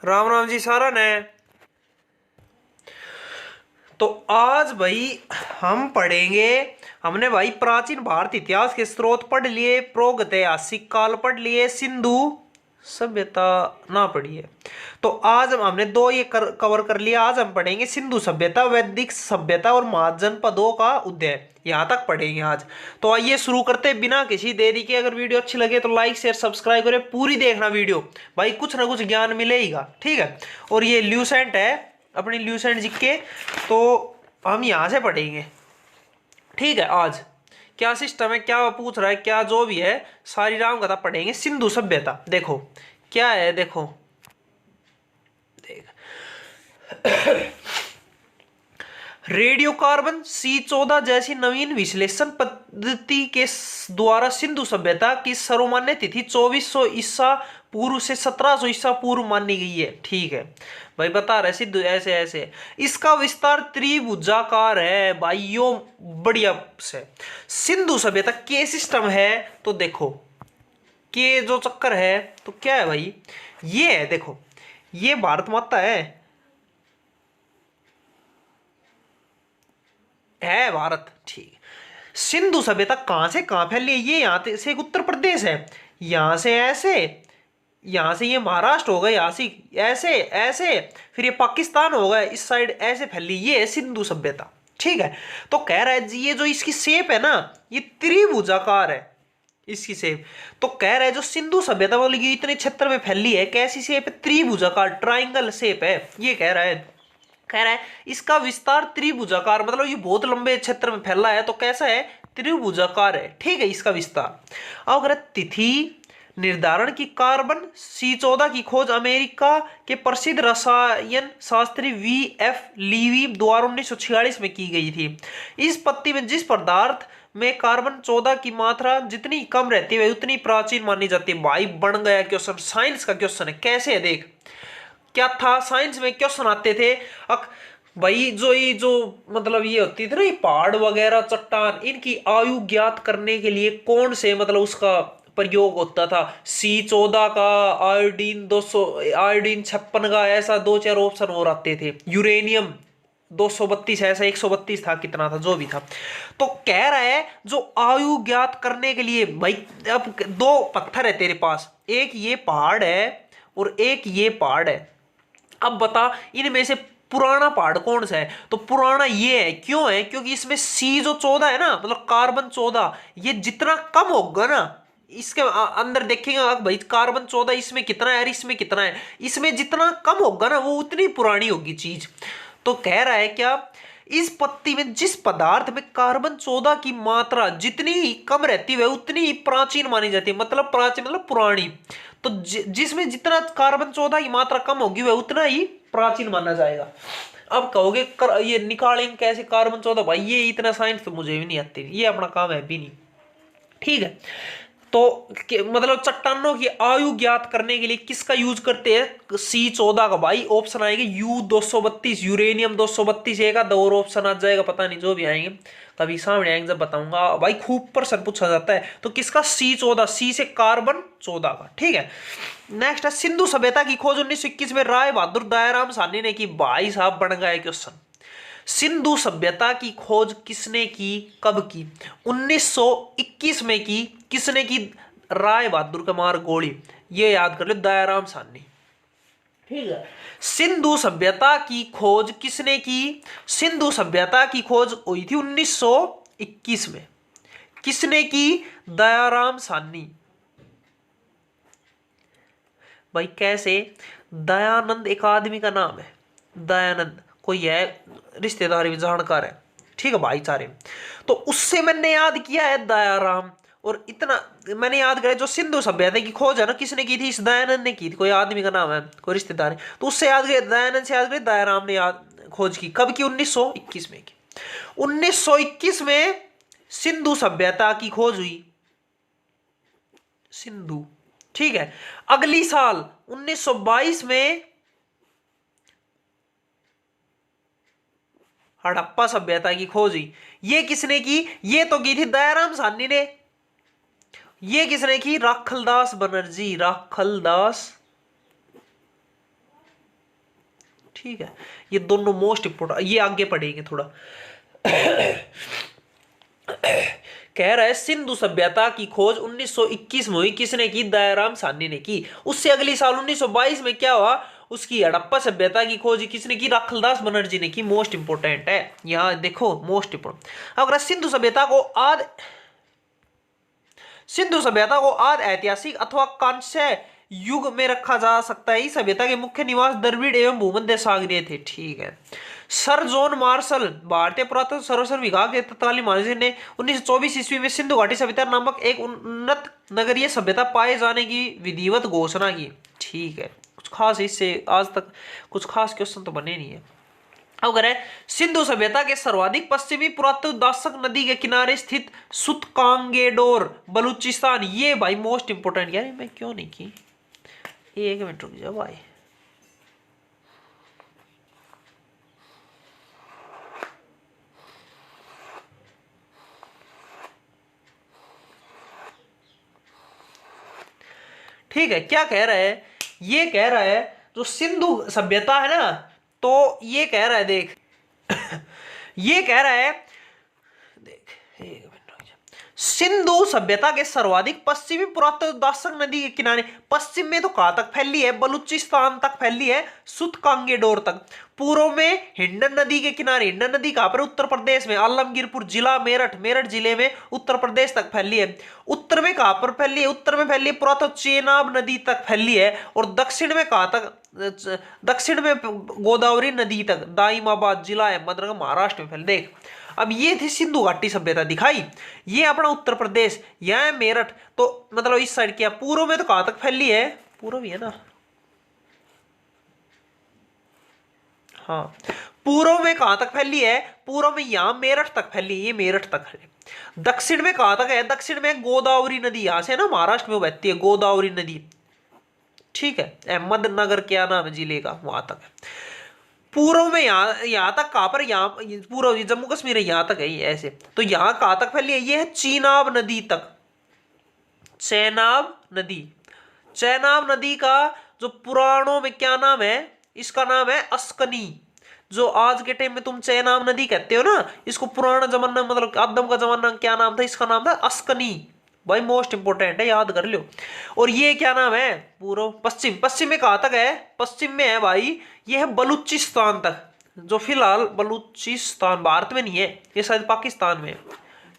राम राम जी सारा ने। तो आज भाई हम पढ़ेंगे। हमने भाई प्राचीन भारत इतिहास के स्रोत पढ़ लिए, प्रागैतिहासिक काल पढ़ लिए, सिंधु सभ्यता ना पढ़ी है। तो आज हमने दो ये कवर कर लिया। आज हम पढ़ेंगे सिंधु सभ्यता, वैदिक सभ्यता और महाजनपदों का उदय। यहाँ तक पढ़ेंगे आज। तो आइए शुरू करते हैं बिना किसी देरी के। अगर वीडियो अच्छी लगे तो लाइक शेयर सब्सक्राइब करें, पूरी देखना वीडियो, भाई कुछ ना कुछ ज्ञान मिलेगा, ठीक है। और ये ल्यूसेंट है अपनी, ल्यूसेंट जी के, तो हम यहाँ से पढ़ेंगे, ठीक है। आज क्या सिस्टम है, क्या पूछ रहा है, क्या जो भी है, सारी राम कथा पढ़ेंगे। सिंधु सभ्यता देखो क्या है, देखो देख रेडियो कार्बन C14 जैसी नवीन विश्लेषण पद्धति के द्वारा सिंधु सभ्यता की सर्वमान्य तिथि 2400 ईसा पूर्व से 1700 ईसा पूर्व मानी गई है, ठीक है। भाई बता रहे सिद्धू ऐसे ऐसे। इसका विस्तार त्रिभुजाकार है भाई, यो बढ़िया से। सिंधु सभ्यता के सिस्टम है तो देखो, के जो चक्कर है तो क्या है भाई, ये है देखो, ये भारत माता है भारत, ठीक। सिंधु सभ्यता कहां से कहां फैली है, ये यहां से एक उत्तर प्रदेश है, यहां से ऐसे, यहां से ये महाराष्ट्र हो गया, यहां से ऐसे ऐसे, फिर ये पाकिस्तान हो गया इस साइड, ऐसे फैली, ये है सिंधु सभ्यता, ठीक है। तो कह रहा है जी ये जो इसकी शेप है ना, ये त्रिभुजाकार है इसकी शेप। तो कह रहा है जो सिंधु सभ्यता बोली कि इतने क्षेत्र में फैली है, कैसी शेप है, त्रिभुजाकार, ट्राइंगल शेप है, ये कह रहा है। कह रहा है इसका विस्तार त्रिभुजाकार, मतलब ये बहुत लंबे क्षेत्र में फैला है, तो कैसा है, त्रिभुजाकार है, ठीक है इसका विस्तार। अब अगर तिथि निर्धारण की, कार्बन C14 की खोज अमेरिका के प्रसिद्ध रसायन शास्त्री V.F. लीवी द्वारा 1946 में की गई थी। इस पत्ती में जिस पदार्थ में कार्बन 14 की मात्रा जितनी कम रहती है उतनी प्राचीन मानी जाती है। भाई बन गया क्वेश्चन, साइंस का क्वेश्चन है। कैसे है देख, क्या था साइंस में क्वेश्चन आते थे भाई, जो ये जो मतलब ये होती थी ना, ये पहाड़ वगैरह चट्टान, इनकी आयु ज्ञात करने के लिए कौन से मतलब उसका प्रयोग होता था। C14 का, आयोडीन 200, आयोडीन 56 का, ऐसा दो चार ऑप्शन और आते थे। यूरेनियम 232, ऐसा 132 था, कितना था जो भी था। तो कह रहा है जो आयु ज्ञात करने के लिए, भाई अब दो पत्थर है तेरे पास, एक ये पहाड़ है और एक ये पहाड़ है। अब बता इनमें से पुराना पहाड़ कौन सा है, तो पुराना ये है। क्यों है, क्योंकि इसमें C जो 14 है ना, मतलब कार्बन 14, ये जितना कम होगा ना, इसके अंदर देखेंगे भाई कार्बन 14 इसमें कितना है, इसमें कितना है, इसमें जितना कम होगा ना वो उतनी पुरानी होगी चीज। तो कह रहा है क्या, इस पत्ती में जिस पदार्थ में कार्बन 14 की मात्रा जितनी ही कम रहती है उतनी ही प्राचीन मानी जाती है, मतलब प्राचीन मतलब पुरानी। तो जिसमें जितना कार्बन 14 की मात्रा कम होगी वह उतना ही प्राचीन माना जाएगा। अब कहोगे ये निकालेंगे कैसे कार्बन 14, भाई ये इतना साइंस तो मुझे भी नहीं आती, ये अपना काम है भी नहीं, ठीक है। तो मतलब चट्टानों की आयु ज्ञात करने के लिए किसका यूज करते हैं, C14 का। भाई ऑप्शन आएंगे U232, यूरेनियम 232, एक दो और ऑप्शन आ जाएगा, पता नहीं जो भी आएंगे, कभी सामने आएंगे जब बताऊंगा। भाई खूब प्रश्न पूछा जाता है, तो किसका, C14, C से कार्बन 14 का, ठीक है। नेक्स्ट है सिंधु सभ्यता की खोज 1921 में राय बहादुर दयाराम साहनी ने की। भाई साहब बन गया क्वेश्चन। सिंधु सभ्यता की खोज किसने की, कब की, 1921 में की। किसने की, राय बहादुर का मार गोली, ये याद कर लो, दयाराम साहनी, ठीक है। सिंधु सभ्यता की खोज किसने की, सिंधु सभ्यता की खोज हुई थी 1921 में। किसने की, दयाराम साहनी। भाई कैसे, दयानंद एक आदमी का नाम है, दयानंद कोई है, रिश्तेदारी में जानकार है, ठीक है भाईचारे। तो उससे मैंने याद किया है दयाराम, और इतना मैंने याद किया जो सिंधु सभ्यता की खोज है ना, किसने की थी, इस दयानंद ने की थी, कोई आदमी का नाम है, कोई रिश्तेदार है, तो उससे याद किया, दयानंद से याद किया, दयाराम ने याद खोज की। कब की, 1921 में की। 1921 में सिंधु सभ्यता की खोज हुई, सिंधु, ठीक है। अगली साल 1922 में हड़प्पा सभ्यता की खोज हुई। ये किसने की, ये तो की थी दयाराम साहनी ने। ये किसने की, राखलदास बनर्जी, राखलदास ठीक है, ये दोनों मोस्ट इंपोर्टेंट, ये आगे पढ़ेंगे थोड़ा। कह रहा है सिंधु सभ्यता की खोज 1921 में हुई, किसने की? दयाराम साहनी ने की। उससे अगली साल 1922 में क्या हुआ? उसकी हड़प्पा सभ्यता की खोज किसने की? राखलदास बनर्जी ने की। मोस्ट इंपोर्टेंट है, यहां देखो मोस्ट इंपोर्टेंट। अगर सिंधु सभ्यता को आद ऐतिहासिक अथवा कांस्य युग में रखा जा सकता है। इस सभ्यता के मुख्य निवास द्रविड़ एवं भूमध्य सागरीय थे। ठीक है। सर जॉन मार्शल, भारतीय पुरातत्व सर्वेक्षण विभाग के तत्कालीन महानिदेशक ने 1924 ईस्वी में सिंधु घाटी सभ्यता नामक एक उन्नत नगरीय सभ्यता पाए जाने की विधिवत घोषणा की। ठीक है, कुछ खास इससे आज तक कुछ खास क्वेश्चन तो बने नहीं है। अब करें सिंधु सभ्यता के सर्वाधिक पश्चिमी पुरातत्व दाशक नदी के किनारे स्थित सुतकांगेडोर बलूचिस्तान। ये भाई मोस्ट इंपोर्टेंट, यार मैं क्यों नहीं की, एक मिनट रुक जाओ भाई। ठीक है, क्या कह रहा है? ये कह रहा है जो सिंधु सभ्यता है ना, तो ये कह रहा है, देख ये कह रहा है, देख एक मिनट, सिंधु सभ्यता के सर्वाधिक पश्चिमी पुरातत्व दाशक नदी के किनारे, पश्चिम में तो कहां तक फैली है? बलूचिस्तान तक फैली है, सुतकांगेडोर तक। पूर्व में हिंडन नदी के किनारे, हिंडन नदी कहां पर? उत्तर प्रदेश में, आलमगीरपुर जिला, मेरठ जिले में उत्तर प्रदेश तक फैली है। उत्तर में कहां पर फैली है? उत्तर में फैली है पुरातत्व चेनाब नदी तक फैली है। और दक्षिण में कहां तक? दक्षिण में गोदावरी नदी तक, दाइमाबाद जिला है, मतलब महाराष्ट्र में फैली। देख, अब ये थी सिंधु घाटी सभ्यता दिखाई, ये अपना उत्तर प्रदेश, यह है मेरठ, तो मतलब इस साइड क्या? पूर्व में तो कहां तक फैली है? पूर्व ही है ना, हाँ, पूर्व में कहां तक फैली है? पूर्व में यहां मेरठ तक फैली, ये मेरठ तक है। दक्षिण में कहां तक है? दक्षिण में गोदावरी नदी, यहां से ना महाराष्ट्र में बहती है गोदावरी नदी। ठीक है, अहमदनगर क्या नाम है जिले का, वहां तक है। पूर्व में यहां तक, कहां पर? यहाँ पूर्व जम्मू कश्मीर है, यहां तक है ये ऐसे। तो यहां कहां तक फैली है? ये है चेनाब नदी तक, चेनाब नदी। चेनाब नदी का जो पुराणों में क्या नाम है? इसका नाम है अस्कनी। जो आज के टाइम में तुम चेनाब नदी कहते हो ना, इसको पुराना जमाना, मतलब आदम का जमाना क्या नाम था? इसका नाम था अस्कनी। भाई मोस्ट इंपोर्टेंट है, याद कर लो। और ये क्या नाम है? पूर्व पश्चिम, पश्चिम में कहां तक है? पश्चिम में है भाई, ये है बलूचिस्तान तक, जो फिलहाल बलूचिस्तान भारत में नहीं है, ये शायद पाकिस्तान में है।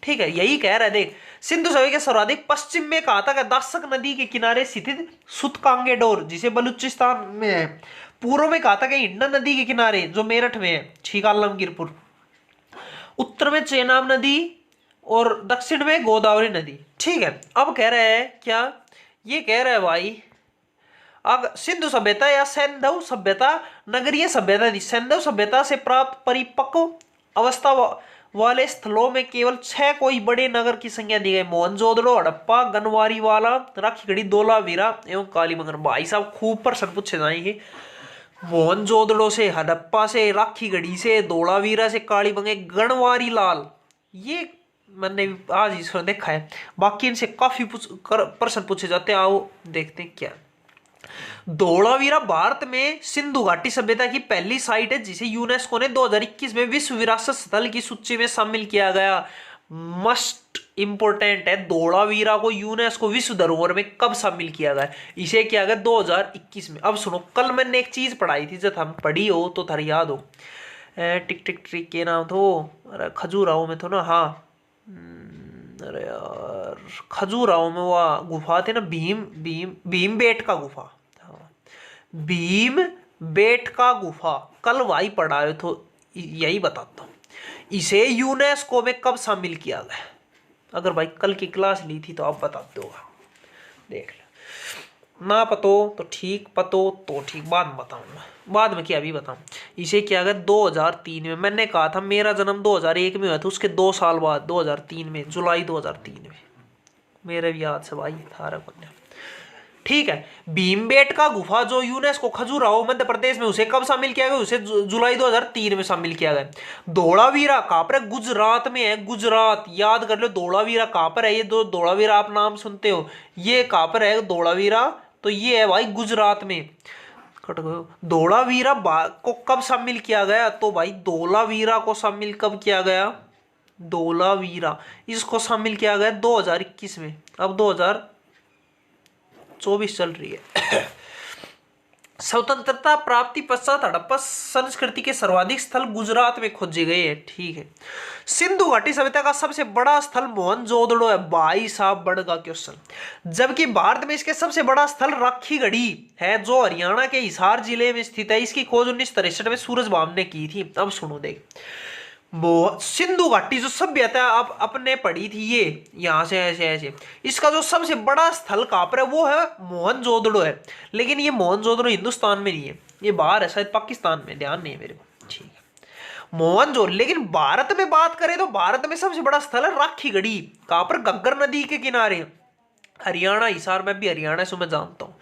ठीक है, यही कह रहा है। देख, सिंधु सभ्यता के सर्वाधिक पश्चिम में कहां तक है? दाशक नदी के किनारे स्थित सुतकांगेडोर, जिसे बलूचिस्तान में है। पूर्व में कहां तक है? हिंडन नदी के किनारे, जो मेरठ में है, ठीक, आलमगीरपुर। उत्तर में चेनाब नदी और दक्षिण में गोदावरी नदी। ठीक है, अब कह रहा है क्या? ये कह रहा है भाई, अब सिंधु सभ्यता या सैंधव सभ्यता नगरीय सभ्यता थी। सैंधव सभ्यता से प्राप्त परिपक्व अवस्था वाले स्थलों में केवल 6 कोई बड़े नगर की संख्या दी गई। मोहनजोदड़ो, हड़प्पा, गनवारीवाला, राखीगढ़ी, धोलावीरा एवं कालीबंगन। भाई साहब खूब प्रश्न पूछे जाएंगे, मोहनजोदड़ो से, हड़प्पा से, राखीगढ़ी से, धोलावीरा से, कालीबंगे, गणवारी लाल, ये मैंने आज इसमें देखा है। बाकी इनसे काफी प्रश्न पूछे जाते हैं, आओ देखते हैं क्या। धोलावीरा भारत में सिंधु घाटी सभ्यता की पहली साइट है, जिसे यूनेस्को ने 2021 में विश्व विरासत स्थल की सूची में शामिल किया गया। मस्ट इंपोर्टेंट है, धोलावीरा को यूनेस्को विश्व धरोहर में कब शामिल किया गया? इसे किया गया 2021 में। अब सुनो, कल मैंने एक चीज पढ़ाई थी, जब हम पढ़ी हो तो थारी याद हो, टिक टिक ट्रिक के नाम थो, अरे खजूराहो में थो ना, हाँ, अरे यार खजूराहो में वो गुफा थी ना, भीम बेट का गुफा, भीम बेट का गुफा, कल वही पढ़ा है, तो यही बताता हूँ। इसे यूनेस्को में कब शामिल किया गया? अगर भाई कल की क्लास ली थी तो आप बताते होगा, देख लो। ना पतो तो ठीक, पतो तो ठीक, बाद में बताऊंगा, बाद में क्या अभी बताऊं। इसे किया गया 2003 में। मैंने कहा था मेरा जन्म 2001 में हुआ था, उसके 2 साल बाद 2003 में, जुलाई 2003 में, मेरे भी याद से भाई थारा को। ठीक है, भीमबेटका गुफा जो यूनेस्को खजुराहो मध्य प्रदेश में, उसे कब शामिल किया गया? उसे जुलाई 2003 में शामिल किया गया। धोलावीरा कहां पर है? गुजरात में है, गुजरात, याद कर लो। धोलावीरा कहां पर है? ये दो धोलावीरा आप नाम सुनते हो, ये कहां पर है धोलावीरा? तो ये है भाई गुजरात में। कट गयो। धोलावीरा को कब शामिल किया गया? तो भाई धोलावीरा को शामिल कब किया गया? धोलावीरा इसको शामिल किया गया 2021 में। अब 2024 चल रही है। स्वतंत्रता प्राप्ति पश्चात हड़प्पा संस्कृति के सर्वाधिक स्थल गुजरात में खोजे गए हैं। ठीक है। सिंधु घाटी सभ्यता का सबसे बड़ा स्थल मोहनजोदड़ो है। भाई साहब बड़गा क्वेश्चन। जबकि भारत में इसके सबसे बड़ा स्थल राखीगढ़ी है जो हरियाणा के हिसार जिले में स्थित है। इसकी खोज 1963 में सूरजभान ने की थी। अब सुनो देख, सिंधु घाटी जो सभ्यता आप अपने पढ़ी थी, ये यहां से ऐसे ऐसे, इसका जो सबसे बड़ा स्थल कहां पर है वो है मोहनजोदड़ो है। लेकिन ये मोहनजोदड़ो हिंदुस्तान में नहीं है, ये बाहर है, शायद पाकिस्तान में, ध्यान नहीं है मेरे को। ठीक है, मोहनजोदड़ो। लेकिन भारत में बात करें तो भारत में सबसे बड़ा स्थल है राखीगढ़ी। कहां पर? घग्गर नदी के किनारे, हरियाणा, हिसार में भी हरियाणा से मैं जानता हूं।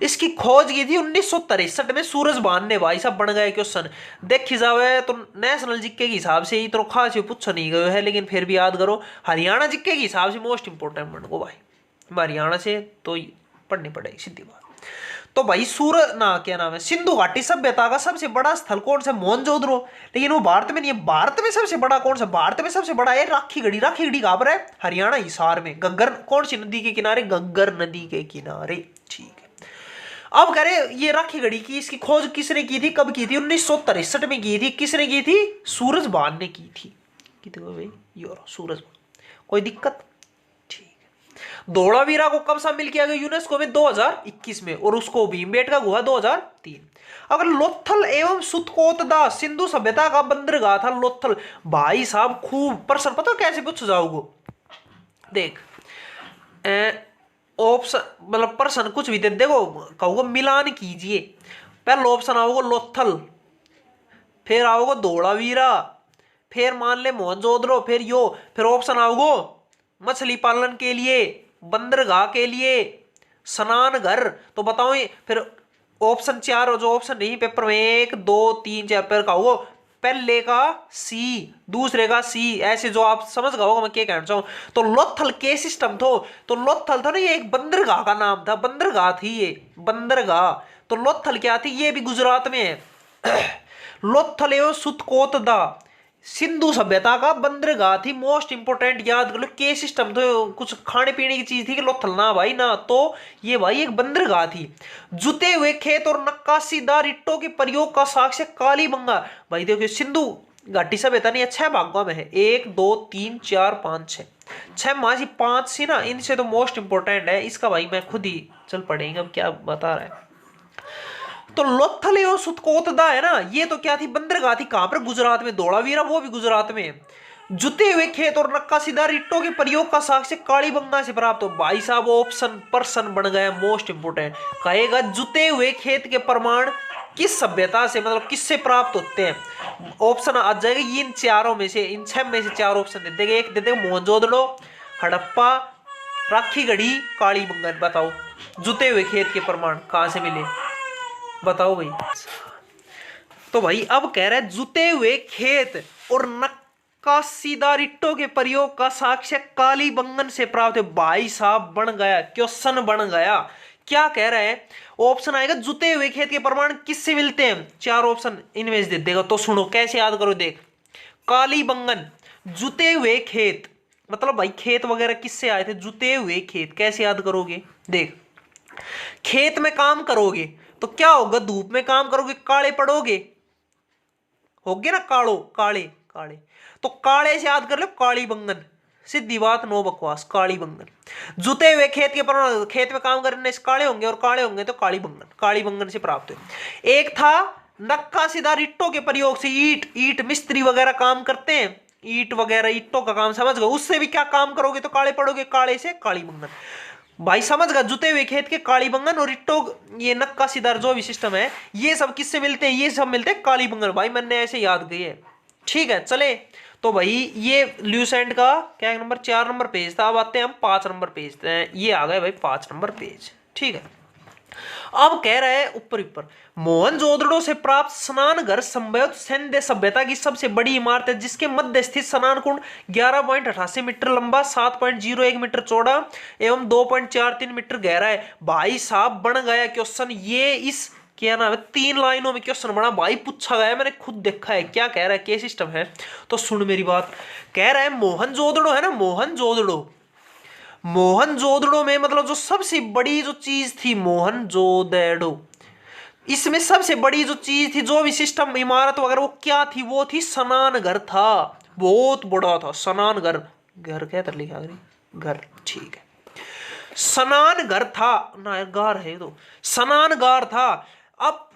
इसकी खोज की थी 1963 में सूरजभान ने। भाई साहब बन गए क्वेश्चन। देखी जावे तो नेशनल जीके के हिसाब से ही तो खास पूछा नहीं गया है, लेकिन फिर भी याद करो, हरियाणा जीके के हिसाब से मोस्ट इंपोर्टेंट बन गो भाई। हरियाणा से तो पढ़नी पड़ेगी, सीधी बात। तो भाई क्या नाम है, सिंधु घाटी सभ्यता का सबसे बड़ा स्थल कौन सा? मोहनजोदड़ो। लेकिन वो भारत में नहीं है। भारत में सबसे बड़ा कौन सा? भारत में सबसे बड़ा है राखीगढ़ी। राखीगढ़ी कहां पर है? हरियाणा हिसार में। घग्गर कौन सी नदी के किनारे? घग्गर नदी के किनारे। ठीक है। अब कह रहे ये राखीगढ़ी की, इसकी खोज किसने की थी, कब की थी? 1963 में की थी। किसने की थी? सूरजभान ने की थी। भाई सूरजभान। कोई दिक्कत? धोलावीरा को कब शामिल किया गया यूनेस्को में? 2021 में। और उसको भीमबेटका गुहा 2003। अगर लोथल एवं सुतकोतदा सिंधु सभ्यता का बंदरगाह था लोथल। भाई साहब खूब प्रश्न पता कैसे पूछ जाओगे? देख ऑप्शन मतलब प्रश्न कुछ भी दे देखो, कहोगे मिलान कीजिए। पहला ऑप्शन आओगे लोथल, फिर आओगे धोलावीरा, फिर मान ले मोहनजोदड़ो, फिर ऑप्शन आओगे मछली पालन के लिए, बंदरगाह के लिए, स्नान घर। तो बताओ फिर ऑप्शन 4 जो ऑप्शन नहीं पेपर में 1 2 3 4 पर का हो, पहले का सी, दूसरे का सी, ऐसे जो आप समझ गए होगा मैं क्या कहना चाहूं। तो लोथल के सिस्टम तो लोथल था ना, ये एक बंदरगाह का नाम था, बंदरगाह थी ये, बंदरगाह। तो लोथल क्या थी? ये भी गुजरात में है। लोथल एवं सुतकोतदा सिंधु सभ्यता का बंदरगाह थी। मोस्ट इंपोर्टेंट याद कर लो। के सिस्टम तो कुछ खाने पीने की चीज थी कि लोथल ना भाई ना, तो ये भाई एक बंदरगाह थी। जुते हुए खेत और नक्काशीदार ईंटों के प्रयोग का साक्ष्य कालीबंगा। भाई देखो सिंधु घाटी सभ्यता नहीं 6 भागों में है, 1 2 3 4 5 6 मासी 5 सी ना, इनसे तो मोस्ट इंपोर्टेंट है इसका भाई मैं खुद ही चल पड़ेंगे। अब क्या बता रहा है? तो लोथल एवं सुतकोतदा है ना, ये तो क्या थी? बंदरगाह थी। कहां पर? गुजरात में। धोलावीरा वो भी गुजरात में। जुते हुए खेत और नक्काशीदार ईंटों के प्रयोग का साक्ष्य कालीबंगा से प्राप्त हो। भाई साहब ऑप्शन पर्सन बन गया मोस्ट इंपोर्टेंट। कहेगा जुते हुए खेत के प्रमाण किस सभ्यता से, मतलब किससे प्राप्त होते हैं? ऑप्शन आ जाएगा इन चारों में से, इन 6 में से 4 ऑप्शन दे देंगे। एक दे देंगे मोहनजोदड़ो, हड़प्पा, राखीगढ़ी, कालीबंगा। बताओ जुते हुए खेत के प्रमाण कहां से मिले? बताओ भाई। तो भाई अब कह रहा है जुते हुए खेत और नक्काशीदार ईंटों के प्रयोग का साक्ष्य कालीबंगन से प्राप्त है। भाई साहब बन गया क्वेश्चन, बन गया। क्या कह रहा है? ऑप्शन आएगा जुते हुए खेत के प्रमाण किससे मिलते हैं? 4 ऑप्शन इनमें दे देगा। तो सुनो कैसे याद करो, देख कालीबंगन, जुते हुए खेत, मतलब भाई खेत वगैरह किससे आए थे? जुते हुए खेत। कैसे याद करोगे? देख खेत में काम करोगे तो क्या होगा? धूप में काम करोगे काले पड़ोगे, होगे ना कालो, काले काले। तो काले से याद कर लो कालीबंगन, सीधी बात, नो बकवास, कालीबंगन। जुते हुए खेत के पर खेत में काम करने से काले होंगे, और काले होंगे तो कालीबंगन, कालीबंगन से प्राप्त हुए। एक था नक्काशीदार ईंटों के प्रयोग से, ईट मिस्त्री वगैरह काम करते हैं, ईट वगैरह ईंटों का काम, समझ गए? उससे भी क्या काम करोगे तो काले पड़ोगे, काले से कालीबंगन। भाई समझ गया? जुते हुए खेत के कालीबंगन और इट्टो ये नक्काशीदार जो भी सिस्टम है ये सब किससे मिलते हैं? ये सब मिलते हैं कालीबंगन। भाई मैंने ऐसे याद किए। ठीक है चले। तो भाई ये ल्यूसेंट का क्या नंबर 4 नंबर पेज था। अब आते हैं हम 5 नंबर पेज पे। ये आ गए भाई 5 नंबर पेज। ठीक है। अब कह रहा है ऊपर मोहनजोदड़ो से प्राप्त स्नान घर संभवतः सिंधु सभ्यता की सबसे बड़ी इमारत है, जिसके मध्य स्थित स्नान कुंड 11.88 मीटर लंबा, 7.01 मीटर चौड़ा एवं 2.43 मीटर गहरा है। भाई साहब बन गया क्वेश्चन। ये इस क्या नाम है, 3 लाइनों में क्वेश्चन बना भाई, पूछा गया, मैंने खुद देखा है क्या कह रहा है, क्या सिस्टम है। तो सुन मेरी बात, कह रहा है मोहनजोदड़ो है ना, मोहनजोदड़ो, मोहनजोदड़ो में मतलब जो सबसे बड़ी जो चीज थी मोहनजोदड़ो, इसमें सबसे बड़ी जो चीज थी, जो भी सिस्टम इमारत वगैरह, वो क्या थी, वो थी स्नान घर था, बहुत बड़ा था स्नान घर। घर क्या था लिखा, घर, ठीक है, स्नान घर था ना यार, गार है तो स्नान गार था। अब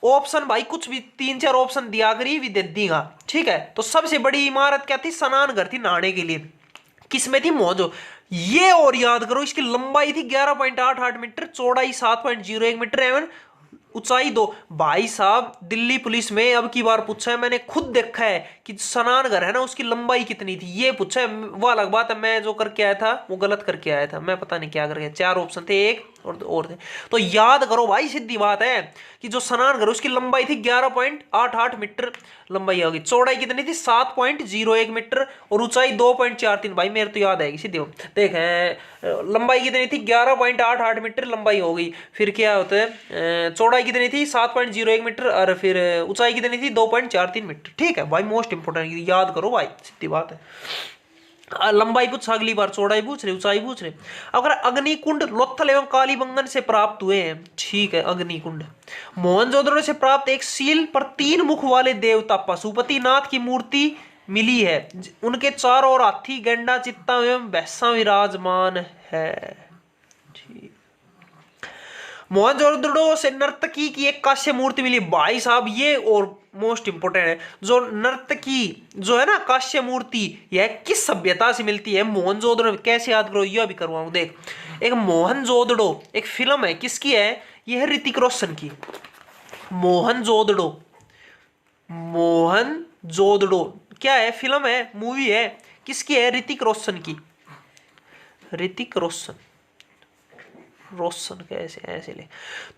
ऑप्शन भाई कुछ भी 3-4 ऑप्शन दिया करी भी दे दीगा, ठीक है। तो सबसे बड़ी इमारत क्या थी, स्नान घर थी नहाने के लिए, किसमें थी, मौजो। ये और याद करो, इसकी लंबाई थी 11.88 मीटर, चौड़ाई 7.01 मीटर एवं ऊंचाई 2। भाई साहब दिल्ली पुलिस में अब की बार पूछा है, मैंने खुद देखा है कि स्नान घर है ना, उसकी लंबाई कितनी थी, ये पूछा है। वो अलग बात है, मैं जो करके आया था वो गलत करके आया था, मैं पता नहीं क्या करके, 4 ऑप्शन थे, एक और थे। तो याद करो भाई, सीधी बात है कि जो स्नान घर उसकी लंबाई थी 11.88 मीटर लंबाई होगी, चौड़ाई कितनी थी 7.01 मीटर और ऊंचाई 2.43। भाई मेरे तो याद आएगी सीधी देख, लंबाई कितनी थी 11.88 मीटर लंबाई होगी, फिर क्या होता है चौड़ाई कितनी थी 7.01 मीटर और फिर ऊंचाई कितनी थी 2.43 मीटर, ठीक है भाई, मोस्ट इंपोर्टेंट याद करो भाई, सीधी बात है। लंबाई पूछ अगली बार, चौड़ाई पूछ रहे, ऊंचाई पूछ रहे। अगर अग्निकुंड लोथल एवं कालीबंगन से प्राप्त हुए हैं, ठीक है, अग्निकुंड मोहनजोदड़ो से प्राप्त एक सील पर 3 मुख वाले देवता पशुपति नाथ की मूर्ति मिली है, उनके चारों ओर हाथी गंडा चित्ता एवं भैंसा विराजमान है, ठीक। मोहनजोदड़ो से नर्तकी की एक कांस्य मूर्ति मिली, भाई साहब ये और मोस्ट इंपोर्टेंट है, जो नर्तकी जो है ना कांस्य मूर्ति, यह किस सभ्यता से मिलती है, मोहनजोदड़ो। कैसे याद करो, यह भी करवाऊं देख, एक मोहनजोदड़ो एक फिल्म है, किसकी है, यह है ऋतिक रोशन की, मोहनजोदड़ो, मोहनजोदड़ो क्या है, फिल्म है, मूवी है, किसकी है, ऋतिक रोशन की, ऋतिक रोशन, रोशन कैसे ऐसे ले।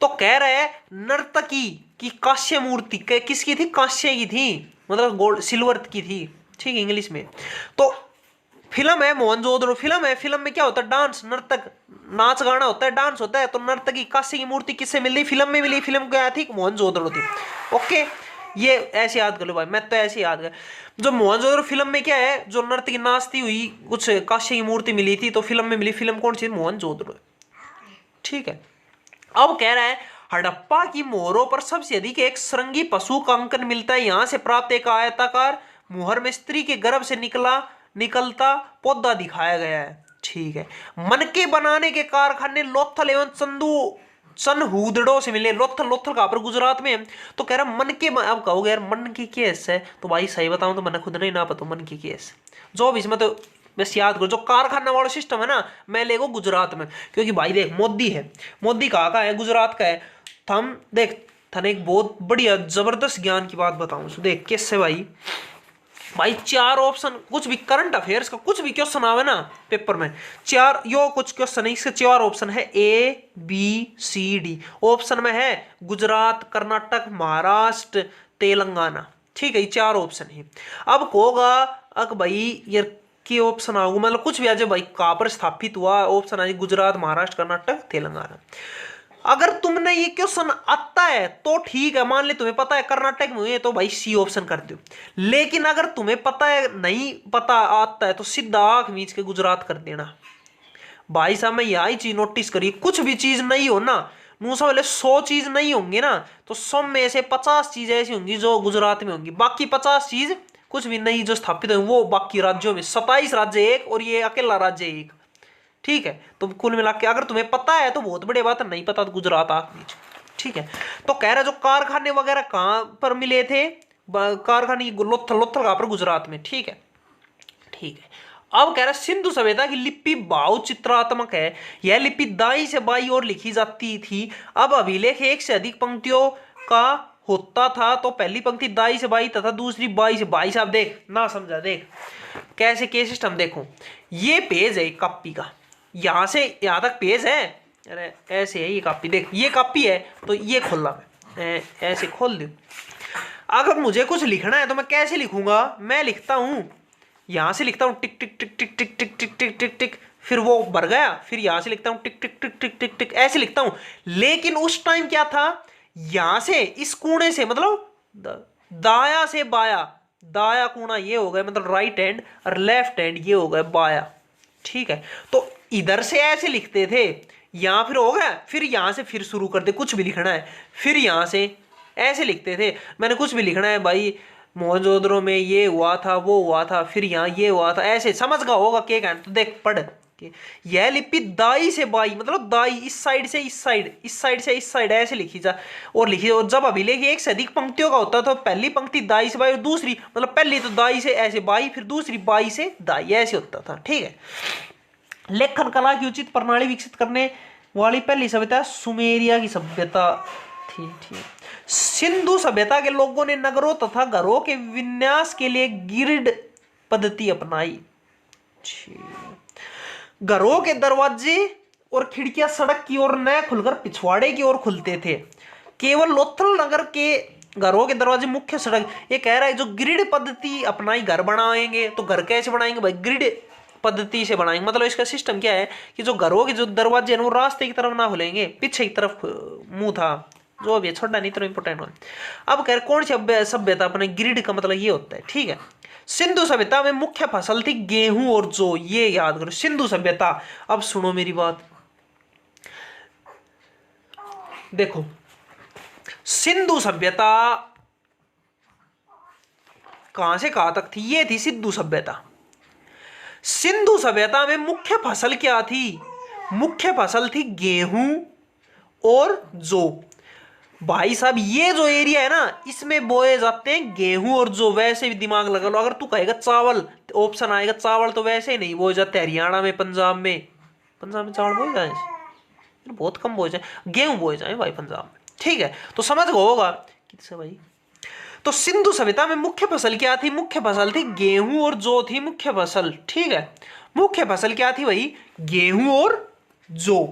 तो कह रहे हैं नर्तकी की कांस्य मूर्ति किसकी थी, कांस्य की थी, मतलब गोल्ड सिल्वर की थी, ठीक इंग्लिश में। तो फिल्म है मोहनजोदड़ो, फिल्म है, फिल्म में क्या होता है, डांस, नर्तक, नाच गाना होता है, डांस होता है। तो नर्तकी कांस्य की मूर्ति किससे मिली, फिल्म में मिली, फिल्म क्या थी, मोहनजोदड़ो थी, ओके। ये ऐसे याद कर लो भाई, मैं तो ऐसे याद कर, जो मोहनजोदड़ो फिल्म में क्या है, जो नर्तकी नाचती हुई कुछ कांस्य की मूर्ति मिली थी, तो फिल्म में मिली, फिल्म कौन सी, मोहनजोदड़ो, ठीक है। अब कह रहा है हड़प्पा की मोहरों पर सबसे अधिक एक श्रृंगी पशु का अंकन मिलता है, यहां से प्राप्त एक आयताकार मुहर में स्त्री के गर्भ से निकलता पौधा दिखाया गया है, ठीक है। मनके बनाने के कारखाने लोथल एवं चनहूदड़ो से मिले, लोथल, लोथल कहां पर, गुजरात में। तो कह रहा मन के, अब कहोगे यार मन की केस है, तो भाई सही बताऊं तो मैंने खुद नहीं ना पता मन की केस, जो भी इसमें तो बस याद करो, जो कारखाना वाला सिस्टम है ना, मैं लेगो गुजरात में, क्योंकि भाई देख मोदी है, मोदी कहाँ का है, गुजरात का है। थम देख, थाने एक बहुत बढ़िया जबरदस्त ज्ञान की बात बताऊं, देख कैसे भाई, भाई 4 ऑप्शन, कुछ भी करंट अफेयर्स का कुछ भी क्वेश्चन आवे ना पेपर में, 4 यो कुछ क्वेश्चन है, इसके 4 ऑप्शन है, ABCD ऑप्शन में है, गुजरात, कर्नाटक, महाराष्ट्र, तेलंगाना, ठीक है, ये 4 ऑप्शन है। अब होगा अक भाई ये के ऑप्शन आओगे, मतलब कुछ भी आ जाए भाई, कहां पर स्थापित हुआ, ऑप्शन आ जाए गुजरात, महाराष्ट्र, कर्नाटक, तेलंगाना। अगर तुमने ये क्वेश्चन आता है तो ठीक है, मान ले तुम्हें पता है कर्नाटक में हुए, तो भाई सी ऑप्शन कर दो। लेकिन अगर तुम्हें पता है, नहीं पता आता है, तो सीधा आंख मीच के गुजरात कर देना। भाई साहब मैं यही चीज नोटिस करी, कुछ भी चीज नहीं हो ना, मूसा वाले 100 चीज नहीं होंगे ना, तो 100 में से 50 चीज ऐसी होंगी जो गुजरात में होंगी, बाकी 50 चीज कुछ भी नहीं जो स्थापित है वो बाकी राज्यों में, 27 राज्य एक और ये अकेला राज्य एक, ठीक है। तो कुल मिला के अगर तुम्हें पता है तो बहुत बड़ी बात है, नहीं पता तो गुजरात आंख नीचे, ठीक है। तो कह रहा जो कारखाने वगैरह कहां पर मिले थे, कारखाने लोथल, लोथल कहां पर, गुजरात में, ठीक है, ठीक है। अब कह रहा सिंधु सभ्यता की लिपि भाव चित्रात्मक है, यह लिपि दाई से बाई ओर लिखी जाती थी। अब अभिलेख 1 से अधिक पंक्तियों का होता था, तो पहली पंक्ति दाई से बाई तथा दूसरी बाई से। भाई साहब देख ना समझा, देख कैसे के सिस्टम, देखो ये पेज है कॉपी का, यहां से यहां तक पेज है, अरे ऐसे है ये कॉपी, देख ये कॉपी है, तो ये खोलना मैं ऐसे खोल दूं। अगर मुझे कुछ लिखना है तो मैं कैसे लिखूंगा, मैं लिखता हूं यहां से लिखता हूं टिक टिक टिक टिक टिक टिक टिक टिक टिक टिक, फिर वो भर गया, फिर यहां से लिखता हूं टिक टिक टिक टिक टिक टिक, ऐसे लिखता हूं। लेकिन उस टाइम क्या था, यहां से इस कोने से मतलब दाया से बाया, दाया कोना ये हो गया मतलब राइट हैंड, और लेफ्ट हैंड ये हो गया बाया। ठीक है, तो इधर से ऐसे लिखते थे, यहां फिर हो गया, फिर यहां से फिर शुरू कर दे, कुछ भी लिखना है, फिर यहां से ऐसे लिखते थे। मैंने कुछ भी लिखना है भाई, मोहनजोदड़ो में ये हुआ था, वो हुआ था, फिर यहाँ ये हुआ था, ऐसे समझ गया होगा क्या कहना। तो देख पढ़, यह लिपि दाई से बाई मतलब दाई इस साइड से इस साइड, इस साइड से इस साइड ऐसे लिखी जा और लिखी। और जब अभिलेख एक से अधिक पंक्तियों का होता है तो पहली पंक्ति दाई से बाई और दूसरी मतलब पहली तो दाई से ऐसे बाई, फिर दूसरी बाई से दाई, ऐसे होता था। ठीक है, लेखन कला की उचित प्रणाली विकसित करने वाली पहली सभ्यता सुमेरिया की सभ्यता थी। ठीक, सिंधु सभ्यता के लोगों ने नगरों तथा घरों के विन्यास के लिए ग्रिड पद्धति अपनाई। घरों के दरवाजे और खिड़कियां सड़क की ओर न खुलकर पिछवाड़े की ओर खुलते थे। केवल लोथल नगर के घरों के दरवाजे मुख्य सड़क, ये कह रहा है जो ग्रिड पद्धति अपनाई, घर बनाएंगे तो घर कैसे बनाएंगे भाई, ग्रिड पद्धति से बनाएंगे। मतलब इसका सिस्टम क्या है कि जो घरों के जो दरवाजे हैं वो रास्ते की तरफ ना खुलेंगे, पीछे की तरफ मुंह था, जो भी छोटा नहीं तो इंपोर्टेंट हो। अब कह कौन सी सभ्यता अपने, ग्रिड का मतलब ये होता है। ठीक है, सिंधु सभ्यता में मुख्य फसल थी गेहूं और जौ, ये याद करो सिंधु सभ्यता। अब सुनो मेरी बात, देखो सिंधु सभ्यता कहां से कहां तक थी, ये थी सिंधु सभ्यता। सिंधु सभ्यता में मुख्य फसल क्या थी, मुख्य फसल थी गेहूं और जौ। भाई साहब ये जो एरिया है ना इसमें बोए जाते हैं गेहूं और जौ। वैसे भी दिमाग लगा लो, अगर तू कहेगा चावल ऑप्शन आएगा, चावल तो वैसे ही नहीं बोए जाते हरियाणा में, पंजाब में चावल बोए जाए बहुत कम बोए जाए, गेहूं बोए जाए भाई पंजाब में। ठीक है, तो समझ गए होगा किससे भाई। तो सिंधु सभ्यता में मुख्य फसल क्या थी, मुख्य फसल थी गेहूं और जौ थी मुख्य फसल। ठीक है, मुख्य फसल क्या थी भाई, गेहूं और जौ।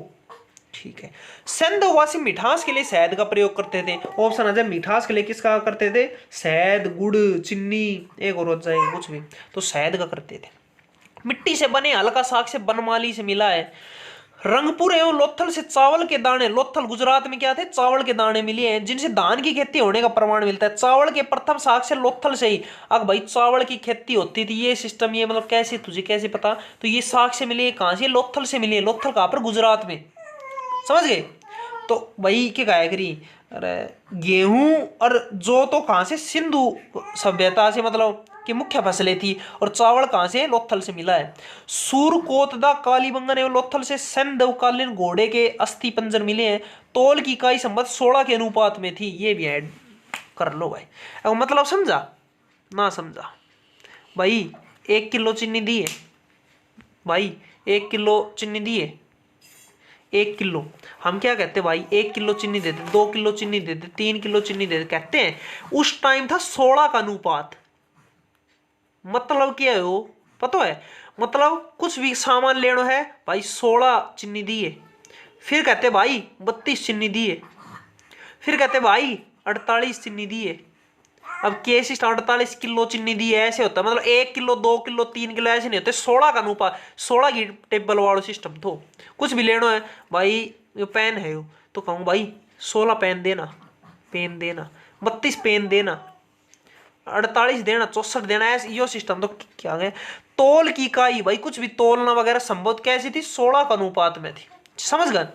ठीक है, सिंधुवासी मिठास के लिए शहद का प्रयोग करते थे। ऑप्शन आ जाए मिठास के लिए किसका करते थे, शहद, गुड़, चीनी, एक और हो जाएगा कुछ भी, तो शहद का करते थे। मिट्टी से बने हल्का साग से बनमाली से मिला है। रंगपुर एवं लोथल से चावल के दाने, लोथल गुजरात में क्या थे, चावल के दाने मिले हैं जिनसे धान की खेती होने का प्रमाण मिलता है। चावल के प्रथम साग से लोथल से ही, अब भाई चावल की खेती होती थी, ये सिस्टम ये मतलब कैसे, तुझे कैसे पता, तो ये साग से मिली है, कहां से, लोथल से मिली है। लोथल कहां पर, गुजरात में, समझ गए। तो भाई क्या कहा करी, अरे गेहूं और जौ तो कहां से, सिंधु सभ्यता से मतलब कि मुख्य फसलें थी, और चावल कहां से, लोथल से मिला है। सूरकोतदा, कालीबंगन एवं लोथल से सैन्यकालीन घोड़े के अस्थि पंजर मिले हैं। तौल की इकाई संबत 16 के अनुपात में थी, ये भी ऐड कर लो भाई। अब मतलब समझा ना समझा भाई, 1 किलो चीनी दी है भाई, 1 किलो चीनी दी है, 1 किलो हम क्या कहते भाई, 1 किलो चीनी देते, 2 किलो चीनी देते, 3 किलो चीनी देते, कहते हैं उस टाइम था 16 का अनुपात। मतलब क्या है वो पता है, मतलब कुछ भी सामान लेना है भाई 16 चीनी दिए, फिर कहते भाई 32 चीनी दिए, फिर कहते भाई 48 चीनी दिए। अब केस 48 किलो चीनी दी है, ऐसे होता है मतलब 1 किलो 2 किलो 3 किलो ऐसे नहीं होते, 16 का अनुपात, 16 की टेबल वाला सिस्टम। तो कुछ भी लेना है भाई, ये पेन है वो तो कहूँ भाई 16 पेन देना, 32 पेन देना, 48 देना, 64 देना, ऐसे यो सिस्टम। तो क्या है, तोल की इकाई भाई कुछ भी तोलना वगैरह संभव कैसी थी, 16 का अनुपात में थी, समझ गए।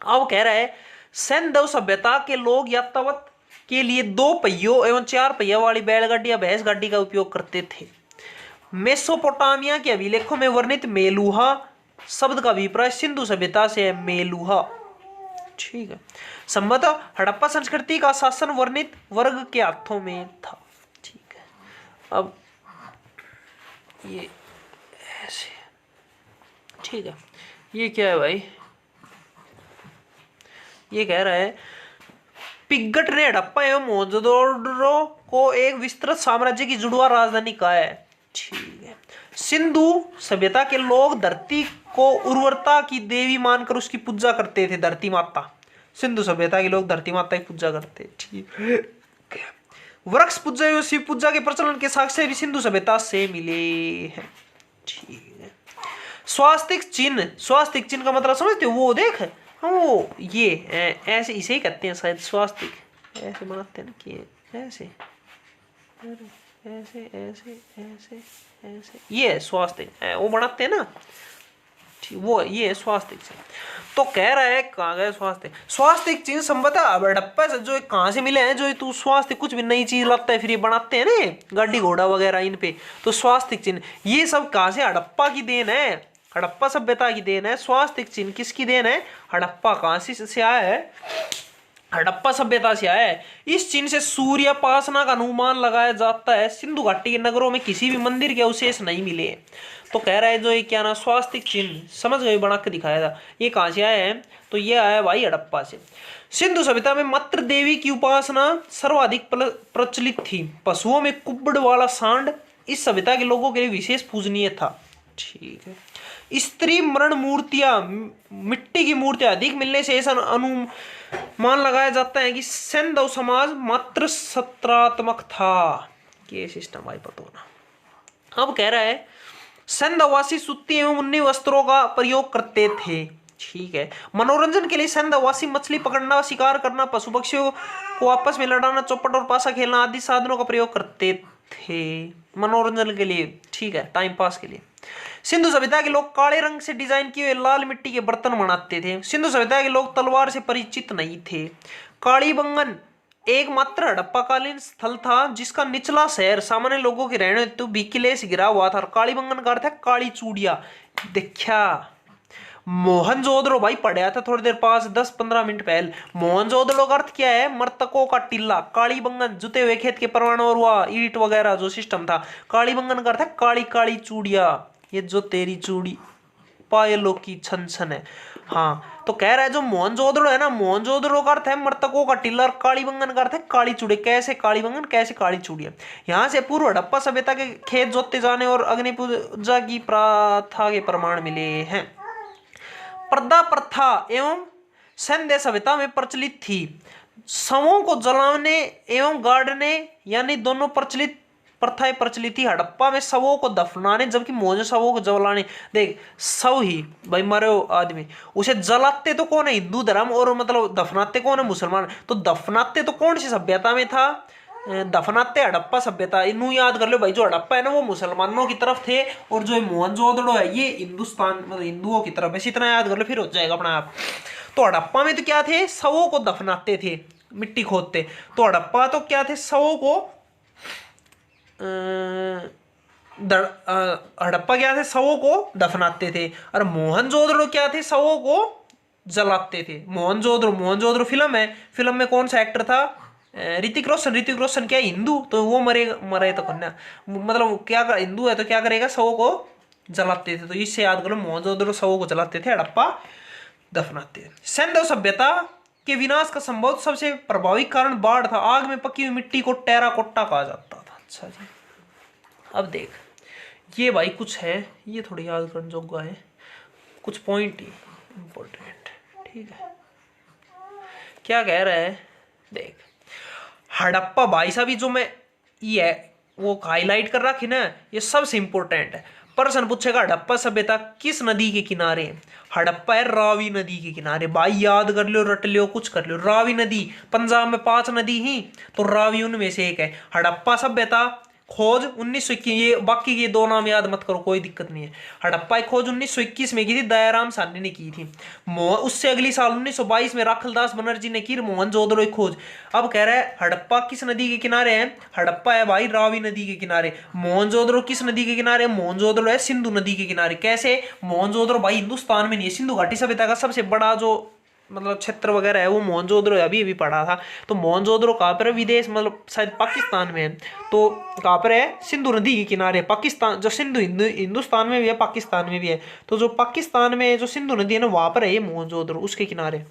अब कह रहा है सिंधु सभ्यता के लोग यातायात के लिए 2 पहियों एवं 4 पहिया वाली बैलगाड़ी या भैंस गाड़ी का उपयोग करते थे। मेसोपोटामिया के अभिलेखों में वर्णित मेलुहा शब्द का अभिप्राय सिंधु सभ्यता से है, मेलुहा। ठीक है, संभवतः हड़प्पा संस्कृति का शासन वर्णित वर्ग के हाथों में था। ठीक है, अब ये ऐसे, ठीक है, ये क्या है भाई, ये कह रहा है पिग्गट ने हड़प्पा एवं मोहनजोदड़ो को एक विस्तृत साम्राज्य की जुड़वा राजधानी कहा है। ठीक है, सिंधु सभ्यता के लोग धरती को उर्वरता की देवी मानकर उसकी पूजा करते थे, धरती माता। सिंधु सभ्यता के लोग धरती माता की पूजा करते। ठीक है, वृक्ष पूजा एवं शिव पूजा के प्रचलन के साक्ष्य भी सिंधु सभ्यता से मिले हैं। ठीक है, स्वास्तिक चिन्ह, स्वास्तिक चिन्ह का मतलब समझते हो, वो देख हाँ वो ये ऐसे इसे ही कहते हैं शायद स्वास्तिक, ऐसे बनाते हैं ना कि ऐसे ऐसे ऐसे ऐसे ऐसे, ये स्वास्तिक वो बनाते हैं ना, वो ये स्वास्तिक चिन्ह। तो कह रहा है कहाँ गए स्वास्तिक, स्वास्तिक चिन्ह संभवतः अब हड़प्पा से जो कहाँ से मिले हैं, जो तू स्वास्तिक कुछ भी नई चीज लाता है फिर ये बनाते हैं ना गाड़ी घोड़ा वगैरह इन पे, तो स्वास्तिक चिन्ह ये सब कहाँ से, हड़प्पा की देन है, हड़प्पा सभ्यता की देन है। स्वास्तिक चिन्ह किसकी देन है, हड़प्पा कहाँ से आया है, हड़प्पा सभ्यता से आया है। इस चिन्ह से सूर्योपासना का अनुमान लगाया जाता है। सिंधु घाटी के नगरों में किसी भी मंदिर के अवशेष नहीं मिले। तो कह रहा है जो ये क्या ना स्वास्तिक चिन्ह समझ गए बना के दिखाया था, ये कहाँ से आया है, तो ये आया भाई हड़प्पा से। सिंधु सभ्यता में मातृ देवी की उपासना सर्वाधिक प्रचलित थी। पशुओं में कुब्बड़ वाला सांड इस सभ्यता के लोगों के लिए विशेष पूजनीय था। ठीक है। स्त्री मरण मूर्तियां, मिट्टी की मूर्तियां अधिक मिलने से ऐसा अनुमान लगाया जाता है कि सैंधव समाज मात्र सत्रात्मक था। ये सिस्टम भाई पता होना। अब कह रहा है सैंधववासी सूती एवं उन्नी वस्त्रों का प्रयोग करते थे। ठीक है। मनोरंजन के लिए सैंधववासी मछली पकड़ना, शिकार करना, पशु पक्षियों को आपस में लड़ाना, चौपट और पासा खेलना आदि साधनों का प्रयोग करते थे मनोरंजन के लिए। ठीक है, टाइम पास के लिए। सिंधु सभ्यता के लोग काले रंग से डिजाइन किए हुए लाल मिट्टी के बर्तन बनाते थे। सिंधु सभ्यता के लोग तलवार से परिचित नहीं थे। कालीबंगन एकमात्र हड़प्पाकालीन स्थल था जिसका निचला शहर सामान्य लोगों के रहने हेतु किले से घिरा हुआ था। कालीबंगन का अर्थ है काली चूड़िया। देखा मोहनजोदड़ो भाई पढ़ा था थोड़ी देर पास 10-15 मिनट पहले। मोहनजोदड़ो का अर्थ क्या है, मृतकों का टिल्ला। कालीबंगन जुते हुए खेत के परमाणु और हुआ ईट वगैरह जो सिस्टम था। कालीबंगन का अर्थ है काली काली चूड़िया, ये जो तेरी चूड़ी पायलों की छन छन है। हाँ, तो कह रहा है जो मोहनजोदड़ो है ना, मोहनजोदड़ो का अर्थ है मृतकों का टिल्ला और कालीबंगन का अर्थ है काली चूड़ी। कैसे कालीबंगन, कैसे काली चूड़िया। यहाँ से पूर्व हड़प्पा सभ्यता के खेत जोते जाने और अग्नि पूजा की प्रथा के प्रमाण मिले हैं। पर्दा प्रथा एवं सैन्य सभ्यता में प्रचलित थी। शवों को जलाने एवं गाड़ने यानी दोनों प्रचलित प्रथाएं प्रचलित थी। हड़प्पा में शवों को दफनाने जबकि मोहन शवों को जलाने। देख शव ही भाई मरे हो आदमी, उसे जलाते तो कौन है, हिंदू धर्म, और मतलब दफनाते कौन है, मुसलमान। तो दफनाते तो कौन सी सभ्यता में था, दफनाते हड़प्पा सभ्यता। इनू याद कर लो भाई, जो हड़प्पा है ना वो मुसलमानों की तरफ थे और जो मोहनजोदड़ो है ये हिंदुस्तान मतलब हिंदुओं की तरफ। बस इतना याद कर लो फिर हो जाएगा अपना आप। तो हड़प्पा में तो क्या थे, शवों को दफनाते थे, मिट्टी खोदते। तो हड़प्पा तो क्या थे, शवों को हड़प्पा क्या थे, शवों को दफनाते थे। और मोहनजोदड़ो क्या थे, शवों को जलाते थे। मोहनजोदड़ो फिल्म है, फिल्म में कौन सा एक्टर था, ऋतिक रोशन क्या हिंदू, तो वो मरे तो कन्या मतलब क्या हिंदू है तो क्या करेगा, शवों को जलाते थे। तो इससे याद करो मोहनजोदड़ो शवों को जलाते थे, हड़प्पा दफनाते थे। सैंधव सभ्यता के विनाश का संभव सबसे प्रभावी कारण बाढ़ था। आग में पकी हुई मिट्टी को टेराकोट्टा कहा जाता था। अच्छा जी, अब देख ये भाई कुछ है, ये थोड़ी याद करने जोगा है, कुछ पॉइंट ही इंपॉर्टेंट। ठीक है, क्या कह रहा है, देख हड़प्पा भाई साहब जो मैं ये वो हाईलाइट कर रखी ना, ये सबसे इंपॉर्टेंट है। प्रश्न पूछेगा हड़प्पा सभ्यता किस नदी के किनारे है, हड़प्पा है रावी नदी के किनारे। भाई याद कर लो, रट लो, कुछ कर लो। रावी नदी, पंजाब में 5 नदी ही, तो रावी उनमें से एक है। हड़प्पा सभ्यता खोज 1921, ये बाकी के 2 नाम याद मत करो, कोई दिक्कत नहीं है। हड़प्पा की खोज 1921 में की थी, दयाराम साहनी ने की थी। उससे अगली साल 1922 में राखलदास बनर्जी ने की मोहनजोदड़ो की खोज। अब कह रहा है हड़प्पा किस नदी के किनारे है, हड़प्पा है भाई रावी नदी के किनारे। मोहनजोदड़ो किस नदी के किनारे, मोहनजोदड़ो है सिंधु नदी के किनारे। कैसे, मोहनजोदड़ो भाई हिंदुस्तान में नहीं है, सिंधु घाटी सभ्यता का सबसे बड़ा जो मतलब क्षेत्र वगैरह है वो मोहनजोदड़ो अभी पढ़ा था। तो मोहनजोदड़ो कहाँ पर है, विदेश मतलब शायद पाकिस्तान में है। तो कहाँ पर है, सिंधु नदी के किनारे। पाकिस्तान जो सिंधु हिंदुस्तान में भी है, पाकिस्तान में भी है। तो जो पाकिस्तान में जो सिंधु नदी है ना वहाँ पर है ये मोहनजोदड़ो, उसके किनारे।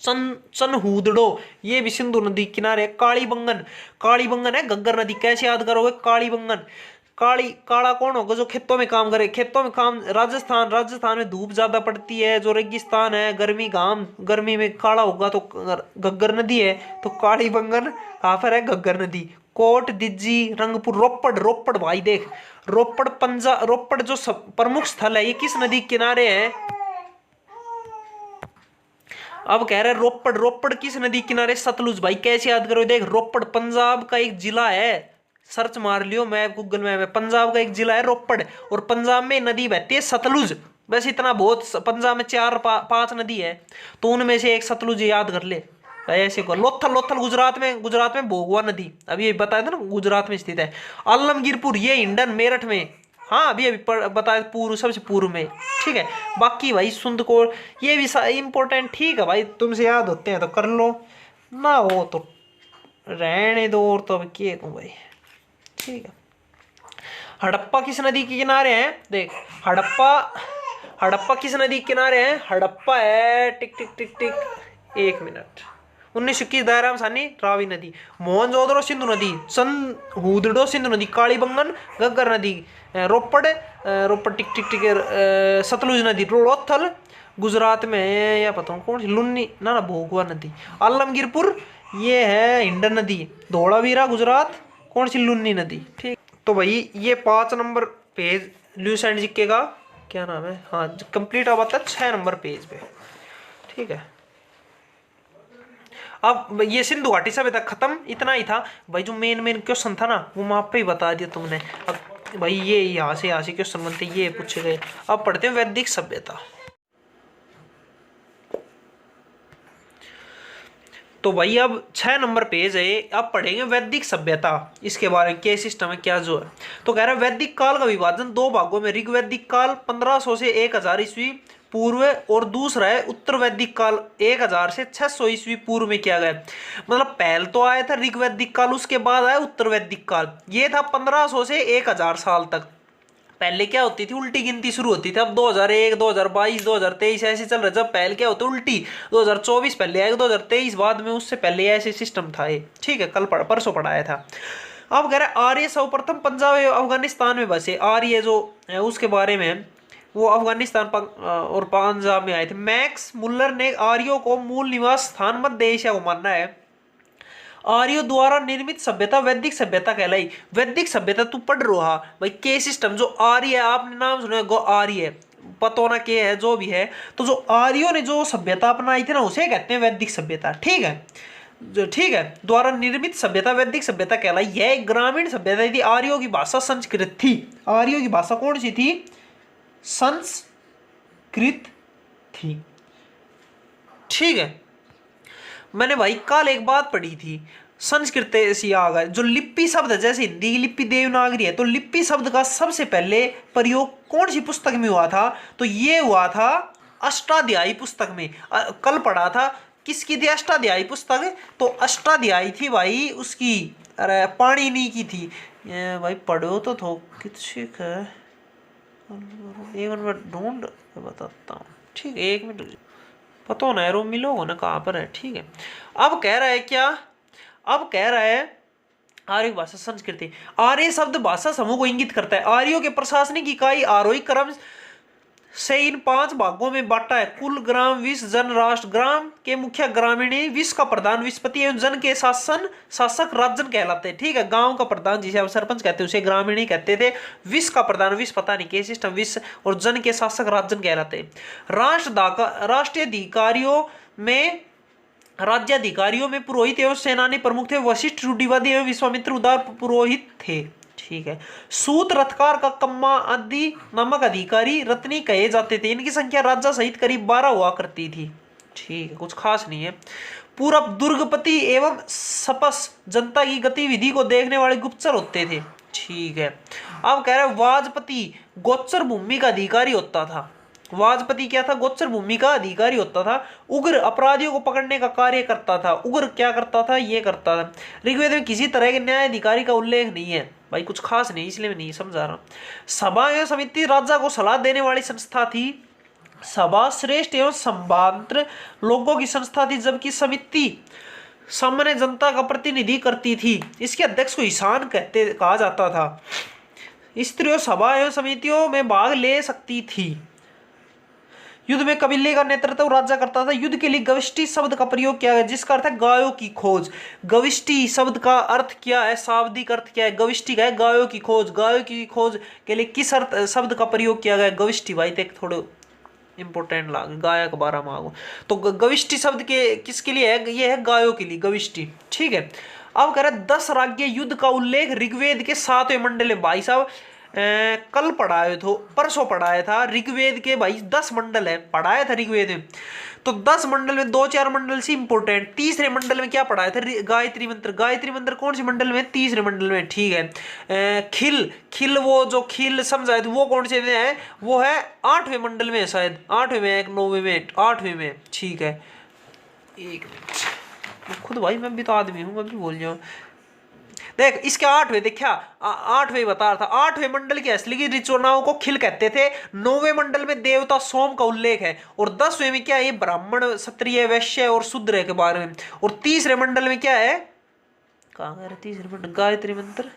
चनहूदड़ो ये भी सिंधु नदी के किनारे। कालीबंगन है घग्गर नदी। कैसे याद करोगे, कालीबंगन काला कौन होगा, जो खेतों में काम करे। खेतों में काम राजस्थान में धूप ज्यादा पड़ती है, जो रेगिस्तान है, गर्मी में काला होगा तो घग्गर नदी है। तो कालीबंगन कहाँ पर है, घग्गर नदी। कोट दिज्जी रंगपुर रोपड़ भाई देख रोपड़ जो प्रमुख स्थल है ये किस नदी के किनारे है, अब कह रहे हैं रोपड़, रोपड़ किस नदी किनारे? सतलुज। भाई कैसे याद करो, देख रोपड़ पंजाब का एक जिला है, सर्च मार लियो मैप गूगल मैप में, पंजाब का एक जिला है रोपड़, और पंजाब में नदी बहती है सतलुज। बस इतना बहुत, पंजाब में 4-5 नदी है, तो उनमें से एक सतलुज याद कर ले। ऐसे को लोथल, लोथल गुजरात में, गुजरात में भोगवा नदी, अभी बताया था ना गुजरात में स्थित है। आलमगीरपुर ये इंडन मेरठ में, हाँ अभी अभी बताया पूर्व, सबसे पूर्व में, ठीक है। बाकी भाई सुंदकोर ये भी इंपॉर्टेंट, ठीक है भाई, तुमसे याद होते हैं तो कर लो ना, हो तो रहने दो, और तो अब क्या कहूँ भाई, ठीक है। हड़प्पा किस नदी के किनारे है? देख हड़प्पा, हड़प्पा किस नदी के किनारे है? हड़प्पा है टिक टिक टिक टिक 1 मिनट 1921 दायराम सानी रावी नदी, मोहनजोदड़ो सिंधु नदी, हुदड़ो सिंधु नदी, कालीबंगन घग्गर नदी, रोपड़, रोपड़ टिक टिक टिक सतलुज नदी, लोथल गुजरात में है, या पता कौन सी, लुन्नी ना भोगवा नदी, आलमगीरपुर ये है हिंडन नदी, धोलावीरा गुजरात कौन सी, लुन्नी नदी, ठीक। तो भाई ये 5 नंबर पेज ल्यूस एंड जिक्के का क्या नाम है, हाँ कंप्लीट अब आता है 6 नंबर पेज पे, ठीक है। अब ये सिंधु घाटी सभ्यता खत्म, इतना ही था भाई, जो मेन मेन क्वेश्चन था ना वो मैं आप पे ही बता दिया तुमने। अब भाई ये यहाँ से क्वेश्चन बनते, ये पूछे गए। अब पढ़ते हैं वैदिक सभ्यता। तो भाई अब 6 नंबर पेज है, अब पढ़ेंगे वैदिक सभ्यता, इसके बारे में क्या सिस्टम है क्या जो है। तो कह रहा है वैदिक काल का विभाजन 2 भागों में, ऋग्वैदिक काल 1500 से 1000 ईस्वी पूर्व, और दूसरा है उत्तर वैदिक काल 1000 से 600 ईस्वी पूर्व में किया गया। मतलब पहले तो आया था ऋग्वैदिक काल, उसके बाद आया उत्तर वैदिक काल, ये था 1500 से 1000 साल तक। पहले क्या होती थी, उल्टी गिनती शुरू होती थी। अब 2001, 2022, 2023 ऐसे चल रहा है। जब पहले क्या होता उल्टी, 2024 पहले आएगा, 2023 बाद में, उससे पहले ऐसे सिस्टम था ये, ठीक है। कल परसों पढ़ाया था। अब कह रहे आर्य सर्वप्रथम पंजाब एवं अफगानिस्तान में बसे। आर्य जो है उसके बारे में, वो अफगानिस्तान और पंजाब में आए थे। मैक्स मुल्लर ने आर्यों को मूल निवास स्थान मध्य एशिया को मानना है। आर्यों द्वारा निर्मित सभ्यता वैदिक सभ्यता कहलाई। वैदिक सभ्यता तू पढ़ रहा भाई, के सिस्टम जो आर्य, आपने नाम सुना गो आर्य, पता होना के है जो भी है। तो जो आर्यों ने जो सभ्यता अपनाई थी ना, उसे कहते हैं वैदिक सभ्यता, ठीक है। ठीक है, द्वारा निर्मित सभ्यता वैदिक सभ्यता कहलाई। यह एक ग्रामीण सभ्यता थी। आर्यों की भाषा संस्कृत थी। आर्यों की भाषा कौन सी थी? संस्कृत थी, ठीक है। मैंने भाई कल एक बात पढ़ी थी, संस्कृत ऐसी आ गए जो लिपि शब्द है, जैसे हिंदी की लिपि देवनागरी है, तो लिपि शब्द का सबसे पहले प्रयोग कौन सी पुस्तक में हुआ था? तो ये हुआ था अष्टाध्यायी पुस्तक में। कल पढ़ा था किसकी थी अष्टाध्यायी पुस्तक? तो अष्टाध्यायी थी भाई उसकी, अरे पाणिनि की थी। भाई पढ़ो तो थो किसी का, एक मिनट ढूंढ बताता हूँ, ठीक है, 1 मिनट, पता ना यार मिलोगे ना कहाँ पर है, ठीक है। अब कह रहा है क्या? अब कह रहा है आर्य भाषा संस्कृति। आर्य शब्द भाषा समूह को इंगित करता है। आर्यों के प्रशासनिक इकाई आरोही क्रम से इन 5 भागों में बांटा है। कुल ग्राम, विष, जन, राष्ट्र। ग्राम के मुखिया ग्रामीणी, विष का प्रधान विषपति एवं जन के शासक राजन कहलाते हैं, ठीक है। गांव का प्रधान जिसे आप सरपंच कहते हैं उसे ग्रामीणी कहते थे। विष का प्रधान, विष पता नहीं के सिस्टम, विष, और जन के शासक राजन कहलाते हैं। राष्ट्रीय अधिकारियों में, राज्याधिकारियों में पुरोहित एवं सेनानी प्रमुख थे। वशिष्ठ, रूढ़िवादी एवं विश्वामित्र उदार पुरोहित थे, ठीक है। सूत, रथकार का कम्मा आदि नामक अधिकारी रत्नी कहे जाते थे। इनकी संख्या राजा सहित करीब 12 हुआ करती थी, ठीक है, कुछ खास नहीं है। पूरब, दुर्गपति एवं सपस जनता की गतिविधि को देखने वाले गुप्तचर होते थे, ठीक है। अब कह रहे वाजपति गोचर भूमि का अधिकारी होता था। वाजपति क्या था? गोचर भूमि का अधिकारी होता था। उग्र, अपराधियों को पकड़ने का कार्य करता था। उग्र क्या करता था? ये करता था। ऋग्वेद में किसी तरह के न्याय अधिकारी का उल्लेख नहीं है भाई, कुछ खास नहीं, इसलिए मैं नहीं समझा रहा। सभा एवं समिति राजा को सलाह देने वाली संस्था थी। सभा श्रेष्ठ एवं संभात्र लोगों की संस्था थी, जबकि समिति सामान्य जनता का प्रतिनिधि करती थी। इसके अध्यक्ष को ईशान कहा जाता था। स्त्रियों सभा एवं समितियों में भाग ले सकती थी। युद्ध में कबीले का नेतृत्व राजा करता था। युद्ध के लिए गविष्टि शब्द का प्रयोग किया गया, जिसका अर्थ है गायों की खोज। गविष्टि शब्द का अर्थ क्या है? शाब्दिक अर्थ क्या है? गविष्टि का है गायों की खोज। गायों की खोज के लिए किस अर्थ शब्द का प्रयोग किया गया? गविष्टि। भाई देख थोड़े इंपोर्टेंट लाग गायक 12 माह। तो गविष्टि शब्द के किसके लिए है? ये है गायों के लिए, गविष्टि। ठीक है। अब कह रहे 10 राज्य युद्ध का उल्लेख ऋग्वेद के 7वें मंडल में। भाई साहब कल पढ़ाए थे, परसों पढ़ाया था ऋग्वेद के भाई 10 मंडल है, पढ़ाया था ऋग्वेद में। तो 10 मंडल में 2-4 मंडल से इंपोर्टेंट। तीसरे मंडल में क्या पढ़ाया था? गायत्री मंत्र। गायत्री मंत्र कौन से मंडल में? तीसरे मंडल में। ठीक है। खिल, खिल वो जो खिल समझाए थे वो कौन से में है? वो है 8वें मंडल में शायद, 8वें में, 9वें में, 8वें में। ठीक है, एक मिनट, खुद भाई मैं भी तो आदमी हूँ, मैं भी बोल जाऊँ। देख इसके 8वें, देखा 8वें बता रहा था। 8वें मंडल की असली की ऋचुनाओं को खिल कहते थे। 9वें मंडल में देवता सोम का उल्लेख है। और 10वें में क्या है? ब्राह्मण, क्षत्रिय, वैश्य और शूद्र के बारे में। और तीसरे मंडल में क्या है? कहाँ गया तीसरे मंडल? गायत्री मंत्र।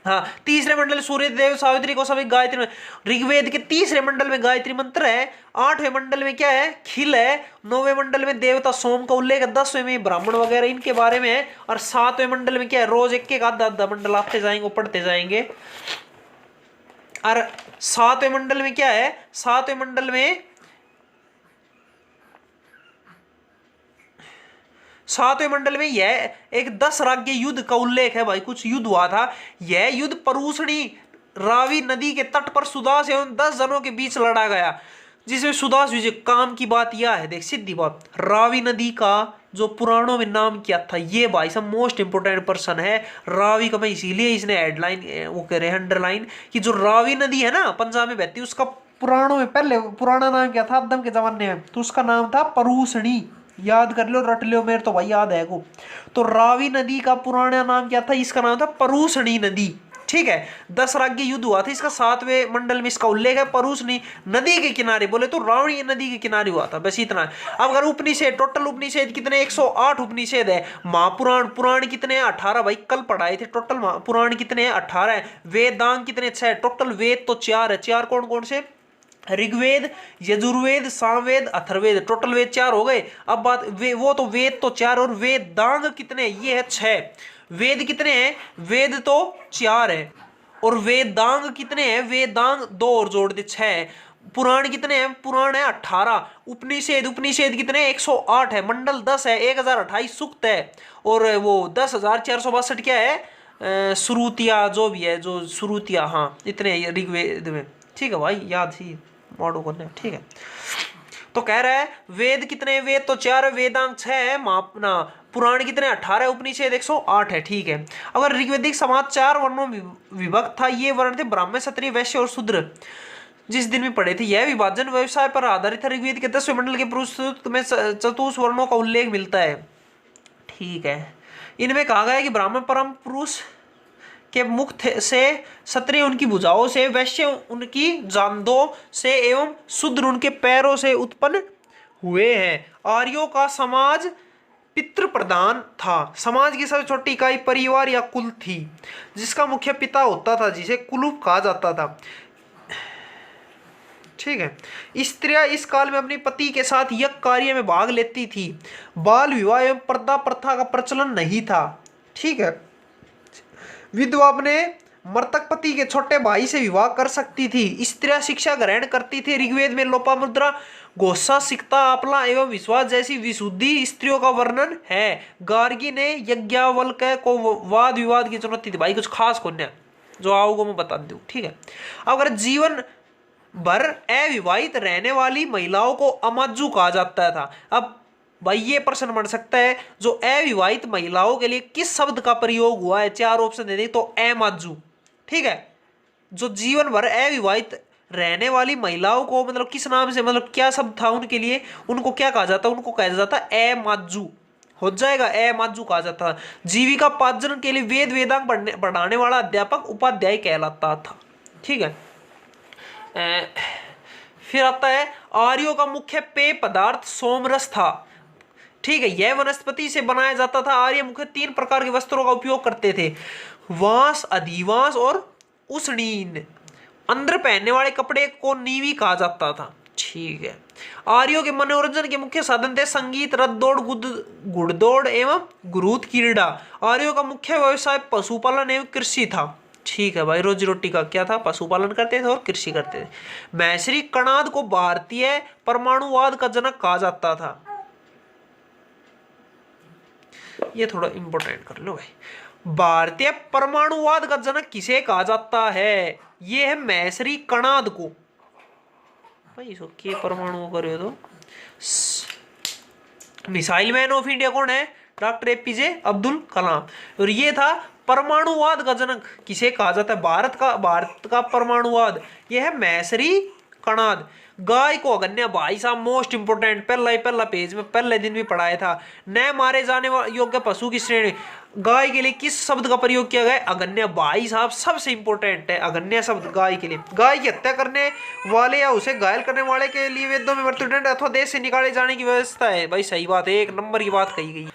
हाँ, तीसरे मंडल सूर्य देव सावित्री को सभी गायत्री। ऋग्वेद के तीसरे मंडल में गायत्री मंत्र है। 8वें मंडल में क्या है? खिल है। 9वें मंडल में देवता सोम का उल्लेख है। 10वें में ब्राह्मण वगैरह इनके बारे में है। और 7वें मंडल में क्या है? रोज एक एक आधा मंडल आते जाएंगे, पढ़ते जाएंगे। और 7वें मंडल में क्या है? 7वें मंडल में 7वें मंडल में यह एक 10 राज्य युद्ध का उल्लेख है। भाई कुछ युद्ध हुआ था। यह युद्ध परूषणी रावी नदी के तट पर सुदास एवं 10 जनों के बीच लड़ा गया, जिसमें सुदास विजय। काम की बात यह है, देख सीधी बात, रावी नदी का जो पुराणों में नाम किया था, ये भाई सब मोस्ट इंपोर्टेंट पर्सन है। रावी का मैं इसीलिए इसने हेडलाइन वो कह रहे हैं अंडरलाइन, कि जो रावी नदी है ना पंजाब में बहती, उसका पुराणों में पहले पुराना नाम क्या था आदम के जमाने में? तो उसका नाम था परूषणी। याद कर लो, रट लो, मेरे तो भाई याद है को। तो रावी नदी का पुराना नाम क्या था? इसका नाम था परूषणी नदी। ठीक है। 10 राज्य युद्ध हुआ था। इसका 7वें मंडल में इसका उल्लेख है। परूषणी नदी के किनारे, बोले तो रावणी नदी के किनारे हुआ था, बस इतना। अब अगर उपनिषद, टोटल उपनिषद कितने? 108 उपनिषद है। महापुराण, पुराण कितने हैं? 18। भाई कल पढ़ाए थे। टोटल पुराण कितने हैं? 18 है। वेदांग कितने? 6। टोटल वेद तो 4 है। 4 कौन कौन से? ऋग्वेद, यजुर्वेद, सामवेद, अथर्ववेद। टोटल वेद 4 हो गए। अब बात वो तो वेद तो 4, और वेदांग कितने? ये है 6। वेद कितने हैं? वेद तो 4 है। और वेदांग कितने हैं? वेदांग 2 और जोड़ दे 6। पुराण कितने हैं? पुराण है 18। उपनिषद, उपनिषद कितने? 108 है। मंडल 10 है। 1028 सूक्त है। और वो 10,462 क्या है? श्रुतियाँ जो भी है, जो श्रुतियाँ, हाँ इतने ऋग्वेद में। ठीक है भाई, याद ही मॉडो करने। ठीक है। तो कह रहा है वेद कितने? वेद तो 4 है, वेदांग 6 है, मापना पुराण कितने? 18 है, उपनिषद 108 है। ठीक है। अगर ऋग्वेदिक समाज 4 वर्णों में विभक्त था। ये वर्ण थे ब्राह्मण, क्षत्रिय, वैश्य और शूद्र। जिस दिन में पढ़े थे, यह विभाजन व्यवसाय पर आधारित है। ऋग्वेद के 10वें मंडल के पुरुष में चतुर्थ वर्णों का उल्लेख मिलता है। ठीक है। इनमें कहा गया है कि ब्राह्मण परम पुरुष के मुख से, क्षत्रिय उनकी भुजाओं से, वैश्य उनकी जांघों से एवं शूद्र उनके पैरों से उत्पन्न हुए हैं। आर्यों का समाज पितृ प्रधान था। समाज की सबसे छोटी इकाई परिवार या कुल थी, जिसका मुख्य पिता होता था, जिसे कुलूप कहा जाता था। ठीक है। स्त्रियां इस काल में अपने पति के साथ यज्ञ कार्य में भाग लेती थी। बाल विवाह एवं पर्दा प्रथा का प्रचलन नहीं था। ठीक है। विधवा अपने मृतक पति के छोटे भाई से विवाह कर सकती थी। स्त्रियां शिक्षा ग्रहण करती थी। ऋग्वेद में लोपामुद्रा, घोषा, सिकता, आपला एवं विश्वास जैसी विशुद्धि स्त्रियों का वर्णन है। गार्गी ने यज्ञावल्क्य को वाद विवाद की चुनौती थी। भाई कुछ खास कौन जो आओगे मैं बता दूं। ठीक है। अगर जीवन भर अविवाहित रहने वाली महिलाओं को अमाजू कहा जाता था। अब भाई ये प्रश्न बन सकता है, जो अविवाहित महिलाओं के लिए किस शब्द का प्रयोग हुआ है? 4 ऑप्शन दे दी तो अमाजू। ठीक है। जो जीवन भर अविवाहित रहने वाली महिलाओं को मतलब किस नाम से, मतलब क्या शब्द था उनके लिए? उनको क्या कहा जाता? उनको कहा जाता अमाजू। हो जाएगा, अमाजू कहा जाता। जीविका पार्जन के लिए वेद वेदांग पढ़ाने वाला अध्यापक उपाध्याय कहलाता था। ठीक है। फिर आता है आर्यों का मुख्य पेय पदार्थ सोमरस था। ठीक है। यह वनस्पति से बनाया जाता था। आर्य मुख्य 3 प्रकार के वस्त्रों का उपयोग करते थे, वांस, अधिवांस और उष्णीन। अंदर पहनने वाले कपड़े को नीवी कहा जाता था। ठीक है। आर्यों के मनोरंजन के मुख्य साधन थे संगीत, रथ दौड़, घुड़दौड़ एवं गुरूत क्रीड़ा। आर्यों का मुख्य व्यवसाय पशुपालन एवं कृषि था। ठीक है भाई, रोजी रोटी का क्या था, पशुपालन करते थे और कृषि करते थे। मैसरी कणाद को भारतीय परमाणुवाद का जनक कहा जाता था। ये थोड़ा इंपॉर्टेंट कर लो भाई, भारतीय परमाणुवाद का जनक किसे कहा जाता है, ये है मैसरी कणाद को। भाई इसको के परमाणु करे तो मिसाइल मैन ऑफ इंडिया कौन है, डॉक्टर एपीजे अब्दुल कलाम। और ये था परमाणुवाद का जनक किसे कहा जाता है, भारत का परमाणुवाद, यह है मैसरी कणाद। गाय को अगन्य, भाई साहब मोस्ट इंपोर्टेंट, पहला पेज में पहले दिन भी पढ़ाया था। न मारे जाने योग्य पशु की श्रेणी, गाय के लिए किस शब्द का प्रयोग किया गया, अगन्य। भाई साहब सबसे इंपोर्टेंट है अगन्य शब्द गाय के लिए। गाय की हत्या करने वाले या उसे घायल करने वाले के लिए वेदों में मृत्युदंड अथवा देश से निकाले जाने की व्यवस्था है। भाई सही बात है, एक नंबर की बात कही गई।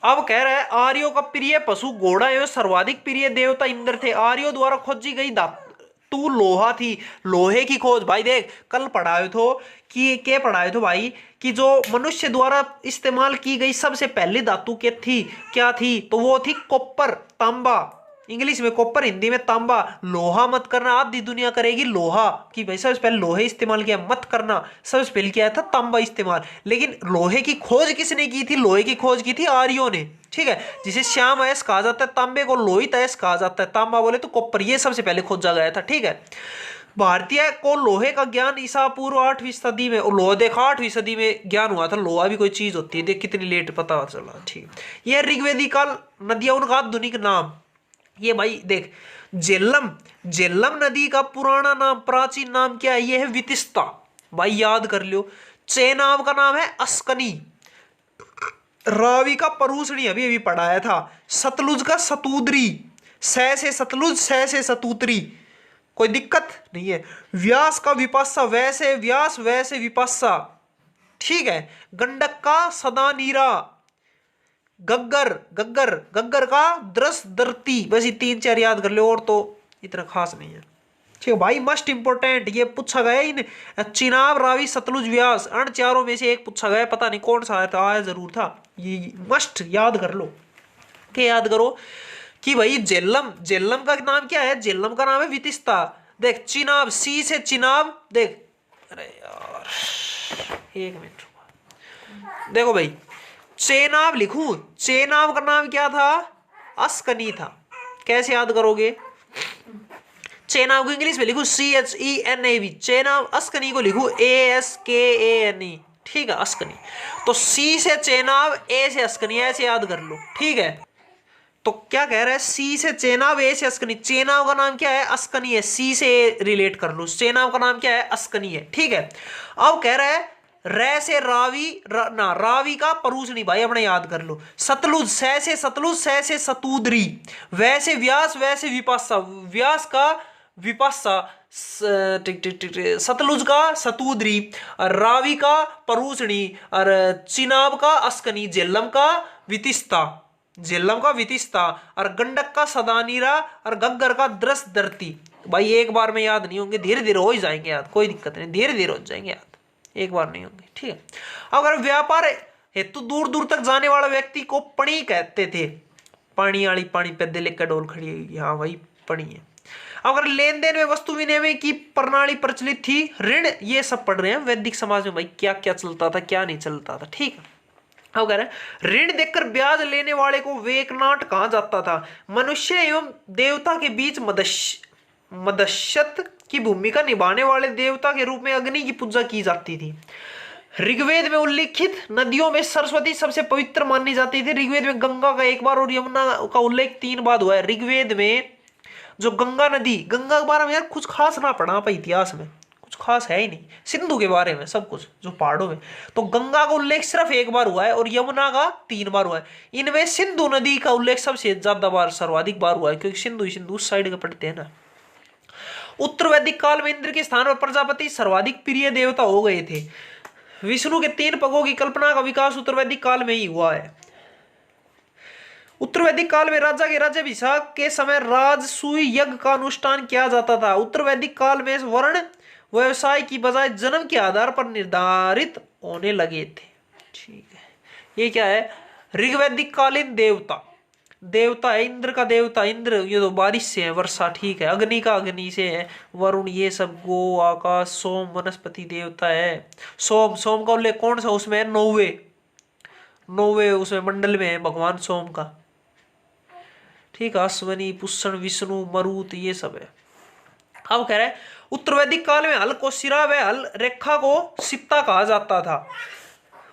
अब कह रहा है आर्यों का प्रिय पशु घोड़ा एवं सर्वाधिक प्रिय देवता इंद्र थे। आर्यों द्वारा खोजी गई धातु लोहा थी। लोहे की खोज, भाई देख कल पढ़ाए तो कि क्या पढ़ाए तो भाई, कि जो मनुष्य द्वारा इस्तेमाल की गई सबसे पहली धातु क्या थी, तो वो थी कॉपर, तांबा। इंग्लिश में कॉपर, हिंदी में तांबा। लोहा मत करना, आधी दुनिया करेगी लोहा, कि भाई सबसे पहले लोहे इस्तेमाल किया, मत करना। सबसे पहले किया था तांबा इस्तेमाल। लेकिन लोहे की खोज किसने की थी, लोहे की खोज की थी आर्यों ने, ठीक है, जिसे श्याम अयस कहा जाता है, तांबे को लोहित अयस कहा जाता है, तांबा बोले तो कॉपर, ये सबसे पहले खोजा गया था, ठीक है। भारतीय को लोहे का ज्ञान ईसा पूर्व 8वीं सदी में, और लोहा देखा 8वीं सदी में ज्ञान हुआ था, लोहा भी कोई चीज होती है, देख कितनी लेट पता चला, ठीक। यह ऋग्वेदी काल नदियां, उनका आधुनिक नाम, ये भाई देख झेलम नदी का पुराना नाम, प्राचीन नाम क्या है, ये है वितिस्ता, भाई याद कर लियो। चेनाब का नाम है अस्कनी। रावी का परूसणी अभी अभी पढ़ाया था। सतलुज का सतूद्री, सै से सतलुज, सै से सतूत्री, कोई दिक्कत नहीं है। व्यास का विपाशा, वैसे व्यास वैसे विपाशा, ठीक है। गंडक का सदा नीरा। गग्गर का द्रस दर्ती, बस ये 3-4 याद कर लो, और तो इतना खास नहीं है, ठीक है भाई। मस्ट इंपोर्टेंट ये पूछा गया इन चिनाब, रावी, सतलुज, व्यास, अन चारों में से एक पूछा गया, पता नहीं कौन सा आया जरूर था, ये मस्ट याद कर लो। क्या याद करो कि भाई झेलम का नाम क्या है, झेलम का नाम है वितिस्ता। देख चिनाब, सी से चिनाब, देख, अरे यार एक मिनट देखो भाई, चेनाब लिखूं, चेनाब का नाम क्या था, अस्कनी था। कैसे याद करोगे, चेनाब को इंग्लिश में लिखूं CHENAB, चेनाब। अस्कनी को लिखूं ASKANE, ठीक है, अस्कनी। तो सी से चेनाब, ए से अस्कनी, ऐसे याद कर लो, ठीक है। तो क्या कह रहा है, सी से चेनाब, ए से अस्कनी। चेनाब का नाम क्या है, अस्कनी है, सी से रिलेट कर लो, चेनाब का नाम क्या है, अस्कनी है, ठीक है। अब कह रहा है रै से रावी, रावी का परूसणी, भाई अपने याद कर लो। सतलुज, सै से सतलुज, सै से सतूद्री। वैसे व्यास, वैसे विपाशा, व्यास का विपाशा, सतलुज का सतूद्री, और रावी का परूसणी, और चिनाब का अस्कनी, झेलम का वितिस्ता, और गंडक का सदानीरा, और गग्गर का द्रस दर्ती। भाई एक बार में याद नहीं होंगे, धीरे धीरे हो ही जाएंगे याद, कोई दिक्कत नहीं, धीरे धीरे हो जाएंगे याद, एक बार नहीं होंगे, ठीक है। अगर व्यापार हेतु दूर दूर तक जाने वाला व्यक्ति को पणी कहते थे। पानी वाली, पानी पैदे लेकर डोल खड़ी है, हाँ भाई पणी है। अगर लेन देन में वस्तु विनिमय की प्रणाली प्रचलित थी, ऋण, ये सब पढ़ रहे हैं वैदिक समाज में, भाई क्या क्या चलता था क्या नहीं चलता था, ठीक है। अब कह रहे हैं ऋण देकर ब्याज लेने वाले को वेकनाट कहा जाता था। मनुष्य एवं देवता के बीच मदस्यत की भूमिका निभाने वाले देवता के रूप में अग्नि की पूजा की जाती थी। ऋग्वेद में उल्लिखित नदियों में सरस्वती सबसे पवित्र मानी जाती थी। ऋग्वेद में गंगा का एक बार और यमुना का उल्लेख 3 बार हुआ है। ऋग्वेद में जो गंगा नदी, गंगा के बारे में यार कुछ खास ना पढ़ा पर इतिहास में कुछ खास है ही नहीं, सिंधु के बारे में सब कुछ जो पहाड़ों में, तो गंगा का उल्लेख सिर्फ 1 बार हुआ है और यमुना का 3 बार हुआ है। इनमें सिंधु नदी का उल्लेख सबसे ज्यादा बार, सर्वाधिक बार हुआ है, क्योंकि सिंधु उस साइड के पड़ते हैं ना। उत्तर वैदिक काल में इंद्र के स्थान पर प्रजापति सर्वाधिक प्रिय देवता हो गए थे। विष्णु के 3 पगों की कल्पना का विकास उत्तर वैदिक काल में ही हुआ है। उत्तर वैदिक काल में राजा के राज्याभिषेक के समय राजसूय यज्ञ का अनुष्ठान किया जाता था। उत्तर वैदिक काल में वर्ण व्यवसाय की बजाय जन्म के आधार पर निर्धारित होने लगे थे। ठीक है, ये क्या है, ऋग्वैदिक कालीन देवता। देवता है, इंद्र का देवता इंद्र, ये तो बारिश से है, वर्षा, ठीक है। अग्नि का अग्नि से है, वरुण, ये सब गो, आकाश, सोम वनस्पति देवता है। सोम, सोम का उल्लेख कौन सा उसमें है? नौवे, नौवे उसमें मंडल में है भगवान सोम का, ठीक है। अश्वनी, पुष्ण, विष्णु, मरुत, ये सब है। अब कह रहे हैं उत्तर वैदिक काल में हल को सिरा व हल रेखा को सित्ता कहा जाता था।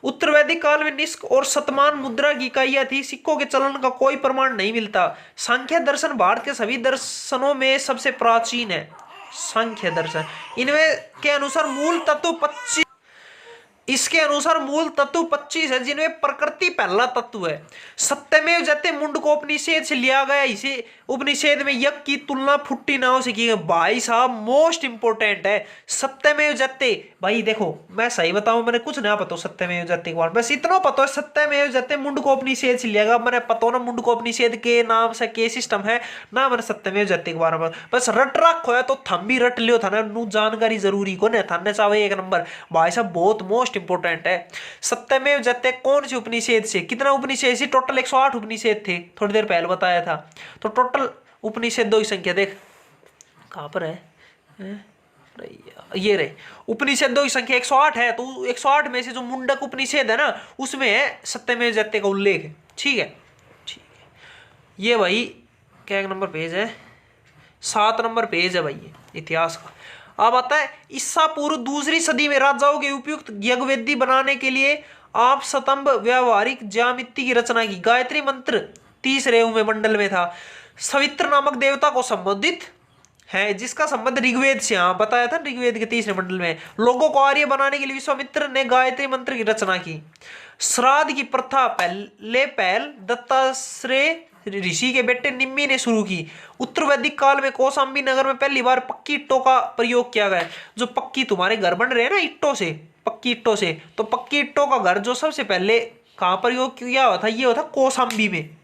उत्तर वैदिक काल में निष्क और शतमान मुद्रा की इकाइयां थी। सिक्कों के चलन का कोई प्रमाण नहीं मिलता। सांख्य दर्शन भारत के सभी दर्शनों में सबसे प्राचीन है। सांख्य दर्शन, इनमें के अनुसार मूल तत्व 25, इसके अनुसार मूल तत्व 25 है, जिनमें प्रकृति पहला तत्व है। सत्यमेव जयते मुंडकोपनिषेद से लिया गया। इसे उपनिषेद में यज्ञ की तुलना फुट्टी नाव से की गई। भाई साहब मोस्ट इंपोर्टेंट है सत्यमेव जयते। भाई देखो मैं सही बताऊं, मैंने कुछ ना पता सत्यमेव जयते के बारे में, बस इतना पता है सत्यमेव जयते मुंडकोपनिषेद से लिया गया। मैंने पता ना मुंडकोपनिषेद के नाम से के सिस्टम है ना, मैंने सत्यमेव जयते के बारे में बस रट रखो है, तो थम भी रट लियो था ना, नू जानकारी जरूरी को ना थाने चाहे एक नंबर। भाई साहब बहुत मोस्ट इंपोर्टेंट है। सत्यमेव जयते कौन सी उपनिषेद से? कितना उपनिषेद से? टोटल 108 उपनिषेद थे, थोड़ी देर पहले बताया था। तो टोटल उपनिषेदों की संख्या देख कहां पर है, ये रहे उपनिषदों की संख्या 108 है। तो 108 में से जो मुंडक उपनिषेद है ना, उसमें है सत्यमेव जयते का उल्लेख, ठीक है। ठीक है, ये भाई क्या नंबर पेज है? 7 नंबर पेज है भाई ये इतिहास का। अब आता है ईसा पूर्व दूसरी सदी में राजाओं के उपयुक्त यज्ञवेदी बनाने के लिए आप स्तंभ व्यावहारिक ज्यामिति की रचना की। गायत्री मंत्र तीसरे में मंडल में था। सवित्र नामक देवता को संबोधित है, जिसका संबंध ऋग्वेद से, हाँ बताया था ऋग्वेद के तीसरे मंडल में। लोगों को आर्य बनाने के लिए विश्वामित्र ने गायत्री मंत्र की रचना की। श्राद्ध की प्रथा पहल दत्ताश्रेय ऋषि के बेटे निम्मी ने शुरू की। उत्तर वैदिक काल में कौशाम्बी नगर में पहली बार पक्की ईंटों का प्रयोग किया गया। जो पक्की तुम्हारे घर बन रहे हैं ना ईंटों से, पक्की ईंटों से, तो पक्की ईंटों का घर जो सबसे पहले कहां प्रयोग किया हुआ था? ये हुआ था कौशाम्बी में।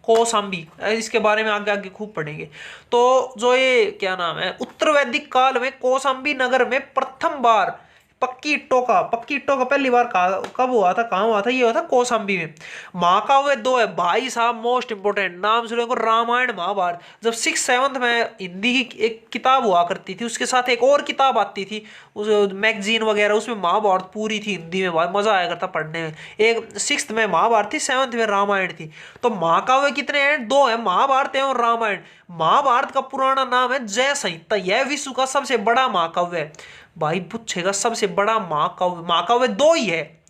कौशाम्बी, इसके बारे में आगे आगे खूब पढ़ेंगे। तो जो ये क्या नाम है, उत्तर वैदिक काल में कौशाम्बी नगर में प्रथम बार पक्की ईंटों का पहली बार कब हुआ था, कहां हुआ था? ये हुआ था कौशाम्बी में। महाकाव्य 2 है भाई साहब मोस्ट इंपोर्टेंट, नाम सुने को, रामायण महाभारत। जब 6th-7th में हिंदी की एक किताब हुआ करती थी, उसके साथ एक और किताब आती थी उस मैगजीन वगैरह, उसमें महाभारत पूरी थी हिंदी में, भाई मजा आया करता पढ़ने में। एक 6th में महाभारत थी, 7th में रामायण थी। तो महाकाव्य कितने हैं? 2 है, महाभारत एवं रामायण। महाभारत का पुराना नाम है जय संहिता। यह विश्व का सबसे बड़ा महाकाव्य है। भाई पूछेगा सबसे बड़ा महाकाव्य, महाकाव्य 2 ही है,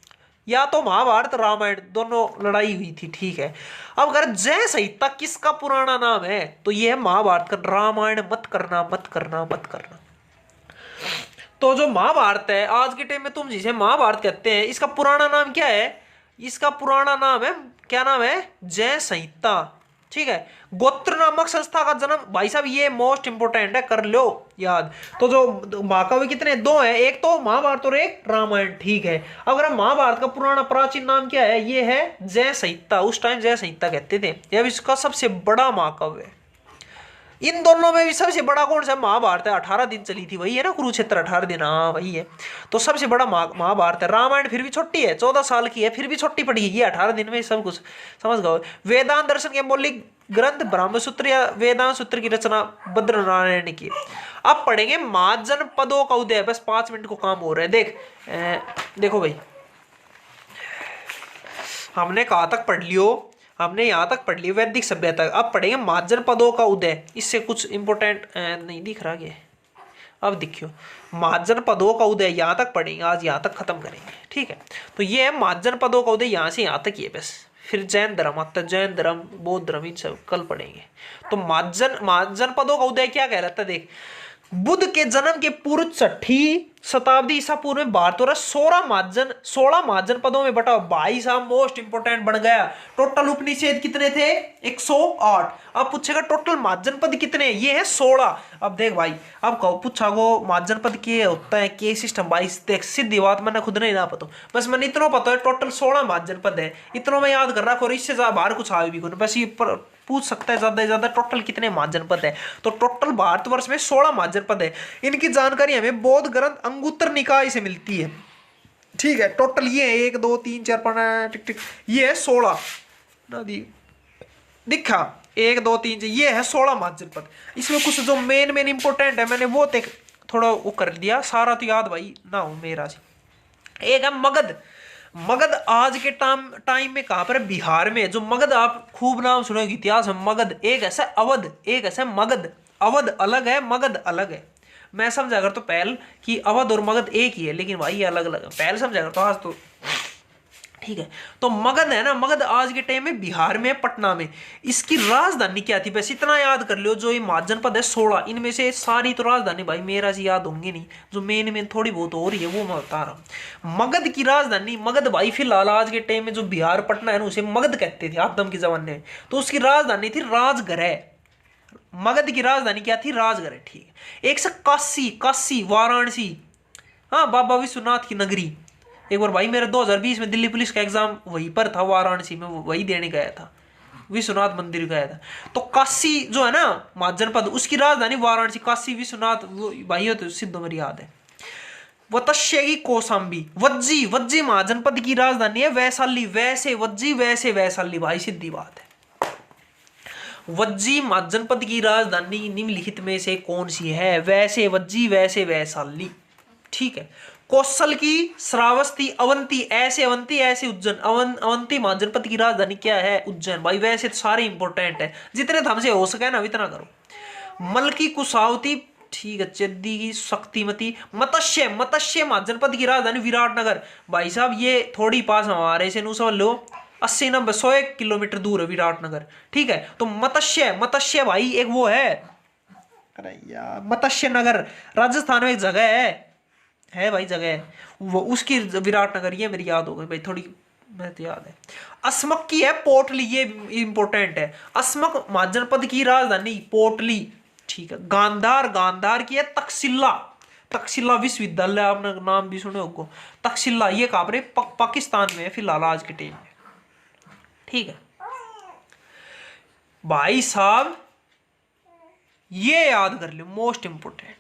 या तो महाभारत रामायण, दोनों लड़ाई हुई थी, ठीक है। अब अगर जय संहिता किसका पुराना नाम है, तो यह है महाभारत का। रामायण मत करना, मत करना, मत करना। तो जो महाभारत है आज के टाइम में तुम जिसे महाभारत कहते हैं, इसका पुराना नाम क्या है? इसका पुराना नाम है, क्या नाम है? जय संहिता, ठीक है। गोत्र नामक संस्था का जन्म, भाई साहब ये मोस्ट इंपोर्टेंट है, कर लो याद। तो जो महाकाव्य कितने? 2 है, एक तो महाभारत और एक रामायण, ठीक है। अगर हम महाभारत का पुराना प्राचीन नाम क्या है? ये है जय संहिता। उस टाइम जय संहिता कहते थे। यह विश्व का सबसे बड़ा महाकाव्य है। इन दोनों में भी सबसे बड़ा कौन सा? महाभारत है। 18 दिन चली थी, वही है ना कुरुक्षेत्र, 18 दिन, हाँ वही है। तो सबसे बड़ा महाभारत है। रामायण फिर भी छोटी है, 14 साल की है, फिर भी छोटी पड़ी है। ये 18 दिन में सब कुछ समझ गए। वेदांत दर्शन के मौलिक ग्रंथ ब्रह्मसूत्र या वेदांत सूत्र की रचना बद्रनारायण ने की। अब पढ़ेंगे महाजन पदों का उदय। बस 5 मिनट को काम हो रहा है। देखो भाई, हमने कहाँ तक पढ़ लियो? हमने यहाँ तक पढ़ लिया वैदिक सभ्यता। अब पढ़ेंगे महाजन पदों का उदय। इससे कुछ इंपोर्टेंट नहीं दिख रहा क्या? अब देखियो महाजन पदों का उदय, यहाँ तक पढ़ेंगे आज, यहाँ तक खत्म करेंगे, ठीक है। तो ये है महाजन पदों का उदय, यहाँ से यहाँ तक ये बस। फिर जैन धर्म आता है, जैन धर्म, बौद्ध धर्म, इन सब कल पढ़ेंगे। तो महाजन पदों का उदय क्या कह रहा था? देख, बुद्ध के जन्म के पूर्व 6वीं शताब्दी ईसा पूर्व में भारत और 16 महाजन पदों में बटा। भाई साहब मोस्ट इंपोर्टेंट बन गया। टोटल उपनिषेद कितने थे? 108। अब पूछेगा टोटल महाजन पद कितने? ये है 16। अब देख भाई, अब कहो पूछा गो महाजन पद के होता है के सिस्टम। भाई देख सीधी बात, मैंने खुद नहीं ना पता, बस मैंने इतना पता है टोटल 16 महाजन पद है। इतना मैं याद कर रहा और इससे ज्यादा बाहर कुछ आए भी कुछ, बस ये पूछ सकता है ज्यादा से ज्यादा टोटल कितने महाजन पद है। तो टोटल भारतवर्ष में 16 महाजन पद है। इनकी जानकारी हमें बौद्ध ग्रंथ अंगुत्तर निकाय से मिलती है, ठीक है। टोटल ये है 1 2 3 4 5 टिक टिक, ये है 16 ना दी। दिखा 1 2 3 ये है 16 महाजन पद। इसमें कुछ जो मेन मेन इंपोर्टेंट है मैंने वो थोड़ा वो कर दिया, सारा तो याद भाई ना हो मेरा से। एक है मगध। मगध आज के टाइम में कहां पर है? बिहार में। जो मगध आप खूब नाम सुनेंगे इतिहास में, मगध। एक ऐसा अवध, एक ऐसा मगध। अवध अलग है, मगध अलग है। मैं समझा कर तो पहल कि अवध और मगध एक ही है, लेकिन भाई ये अलग अलग है। पहल समझा कर तो आज तो ठीक है। तो मगध है ना, मगध आज के टाइम में बिहार में, पटना में। इसकी राजधानी क्या थी? बस इतना याद कर लो, जो ये महाजनपद है 16, इनमें से सारी तो राजधानी भाई मेरा से याद होंगे नहीं, जो मेन मेन थोड़ी बहुत हो रही है वो मैं बता रहा हूँ। मगध की राजधानी, मगध भाई फिलहाल आज के टाइम में जो बिहार पटना है ना उसे मगध कहते थे आदम के जमाने में। तो उसकी राजधानी थी राजगृह। मगध की राजधानी क्या थी? राजगृह। ठीक है। एक से काशी, काशी वाराणसी, हाँ बाबा विश्वनाथ की नगरी। एक बार भाई मेरा 2020 में दिल्ली पुलिस का एग्जाम वहीं पर था, वाराणसी में, वही देने गया था, विश्वनाथ मंदिर गया था। तो काशी जो है ना महाजनपद, उसकी राजधानी वाराणसी। काशी विश्वनाथ भाई तो सिद्ध मेरी याद है। वत्स्य की कौशाम्बी, वज्जी, वज्जी महाजनपद की राजधानी है वैशाली। वैसे वज्जी, वैसे वैशाली, भाई सीधी बात है। वज्जी महाजनपद की राजधानी निम्नलिखित में से कौन सी है? वैसे वज्जी, वैसे वैशाली। ठीक है। कौशल की श्रावस्ती, अवंती, ऐसे अवंती, ऐसे उज्जैन। अवंती महाजनपद की राजधानी क्या है? उज्जैन। भाई वैसे तो सारे इंपोर्टेंट है, जितने हमसे हो सके ना इतना करो। मल की कुशावती, ठीक है। चेदी की शक्तिमती। मत्स्य, मत्स्य महाजनपद की राजधानी विराटनगर। भाई साहब ये थोड़ी पास हमारे से समझ लो, 80 90 100 किलोमीटर दूर है विराटनगर। ठीक है। तो मत्स्य, मत्स्य भाई एक वो है, अरे यार मत्स्य नगर राजस्थान में एक जगह है भाई, जगह है वो, उसकी विराटनगर, ये मेरी याद हो गई भाई थोड़ी, मैं तो याद है। असमक की है पोटली, ये इंपोर्टेंट है। असमक महाजनपद की राजधानी पोटली। ठीक है। गांधार, गांधार की है तक्षशिला। तक्षशिला विश्वविद्यालय आपने नाम भी सुने होगा। तक्षशिला ये कहां पर है? पाकिस्तान में है फिलहाल आज के टाइम में। ठीक है भाई साहब, ये याद कर लो मोस्ट इंपोर्टेंट।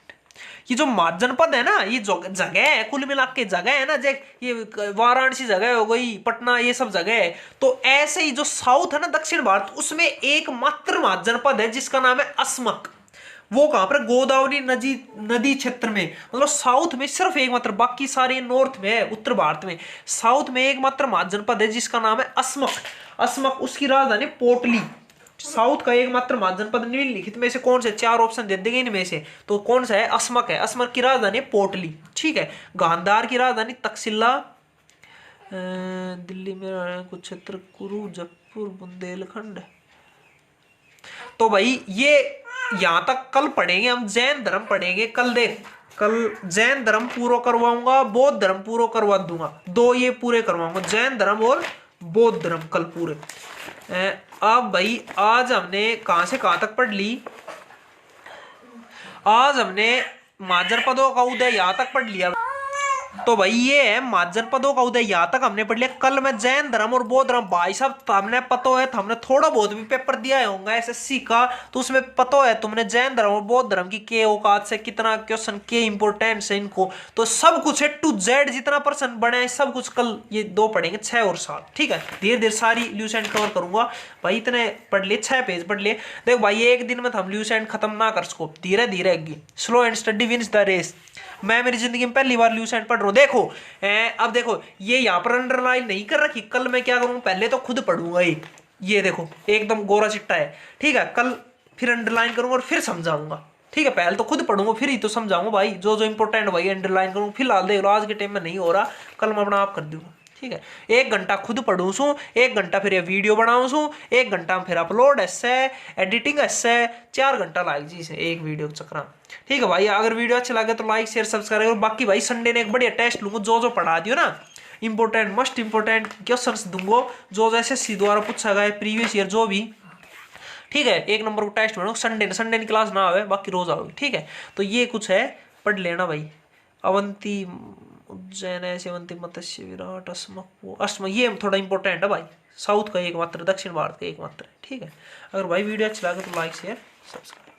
ये जो महाजनपद है ना, ये जो जगह है, कुल मिला के जगह है ना, ये वाराणसी जगह हो गई, पटना, ये सब जगह है। तो ऐसे ही जो साउथ है ना, दक्षिण भारत, उसमें एकमात्र महाजनपद है जिसका नाम है अस्मक। वो कहां पर? गोदावरी नदी क्षेत्र में, मतलब साउथ में सिर्फ एकमात्र, बाकी सारे नॉर्थ में है, उत्तर भारत में। साउथ में एकमात्र महाजनपद है जिसका नाम है अस्मक। अस्मक, उसकी राजधानी पोटली। साउथ का एकमात्र महाजनपद निम्नलिखित में से कौन से? 4 ऑप्शन दे देंगे इनमें से, तो कौन सा है? अस्मक है। अस्मक की राजधानी पोटली। ठीक है। गांधार की राजधानी तक्षशिला। दिल्ली में कुछ क्षेत्र कुरु, जयपुर, बुंदेलखंड। तो भाई ये यहां तक कल पढ़ेंगे हम, जैन धर्म पढ़ेंगे कल। देख कल जैन धर्म पूरा करवाऊंगा, बौद्ध धर्म पूरा करवा दूंगा, 2 ये पूरे करवाऊंगा, जैन धर्म और बौद्ध धर्म कल पूरे। अब भाई आज हमने कहां से कहां तक पढ़ ली? आज हमने महाजनपदों का उदय यहां तक पढ़ लिया। तो भाई ये है महाजनपदों का उदय, यहां तक हमने पढ़ लिया। कल मैं जैन धर्म और बौद्ध धर्म, भाई साहब हमने पता है, हमने थोड़ा बहुत भी पेपर दिया होगा एसएससी का, तो उसमें पता है तुमने जैन धर्म और बौद्ध धर्म की के औकात से कितना क्वेश्चन, के इंपोर्टेंस है इनको, तो सब कुछ है टू जेड जितना पर्सन बने हैं सब कुछ कल ये 2 पढ़ेंगे, 6 और 7। ठीक है। धीरे धीरे सारी ल्यूसेंट कवर करूंगा भाई, इतने पढ़ लिए, 6 पेज पढ़ लिए। देख भाई एक दिन में हम ल्यूसेंट खत्म ना कर सको, धीरे धीरे slow and steady wins the race. मैं मेरी जिंदगी में पहली बार ल्यूसेंट पढ़ रहा हूं। देखो अब देखो ये यहां पर अंडरलाइन नहीं कर रखी, कल मैं क्या करूंगा, पहले तो खुद पढ़ूंगा ये देखो एकदम गोरा चिट्टा है। ठीक है। कल फिर अंडरलाइन करूंगा और फिर समझाऊंगा। ठीक है। पहले तो खुद पढ़ूंगा फिर ही तो समझाऊंगा भाई, जो जो इंपोर्टेंट भाई अंडरलाइन करूंगा। फिलहाल देख लो आज के टाइम में नहीं हो रहा, कल मैं अपना आप कर दूंगा। ठीक है। 1 घंटा खुद पढ़ू सू, 1 घंटा फिर ये वीडियो बनाऊ सू, 1 घंटा फिर अपलोड ऐसे एडिटिंग ऐसे 4 घंटा लाग जी से एक वीडियो चक्रा। ठीक है भाई, अगर वीडियो अच्छा लगे तो लाइक शेयर सब्सक्राइब। और बाकी भाई संडे ने एक बढ़िया टेस्ट लूंगा, जो जो पढ़ा दियो ना इंपोर्टेंट मस्ट इंपोर्टेंट क्वेश्चंस दूंगा, जो जैसे सी द्वारा पूछा गया प्रीवियस ईयर जो भी। ठीक है। 1 नंबर को टेस्ट बनाओ, संडे की क्लास ना आवे, बाकी रोज आओगे। ठीक है। तो ये कुछ है, पढ़ लेना भाई। अवंती, उज्जैन, ऐसे अवंती, मत्स्य, विराट, अस्मक, ये थोड़ा इंपॉर्टेंट है भाई। साउथ का एकमात्र, दक्षिण भारत का एकमात्र। ठीक है। अगर भाई वीडियो अच्छा लगे तो लाइक शेयर सब्सक्राइब।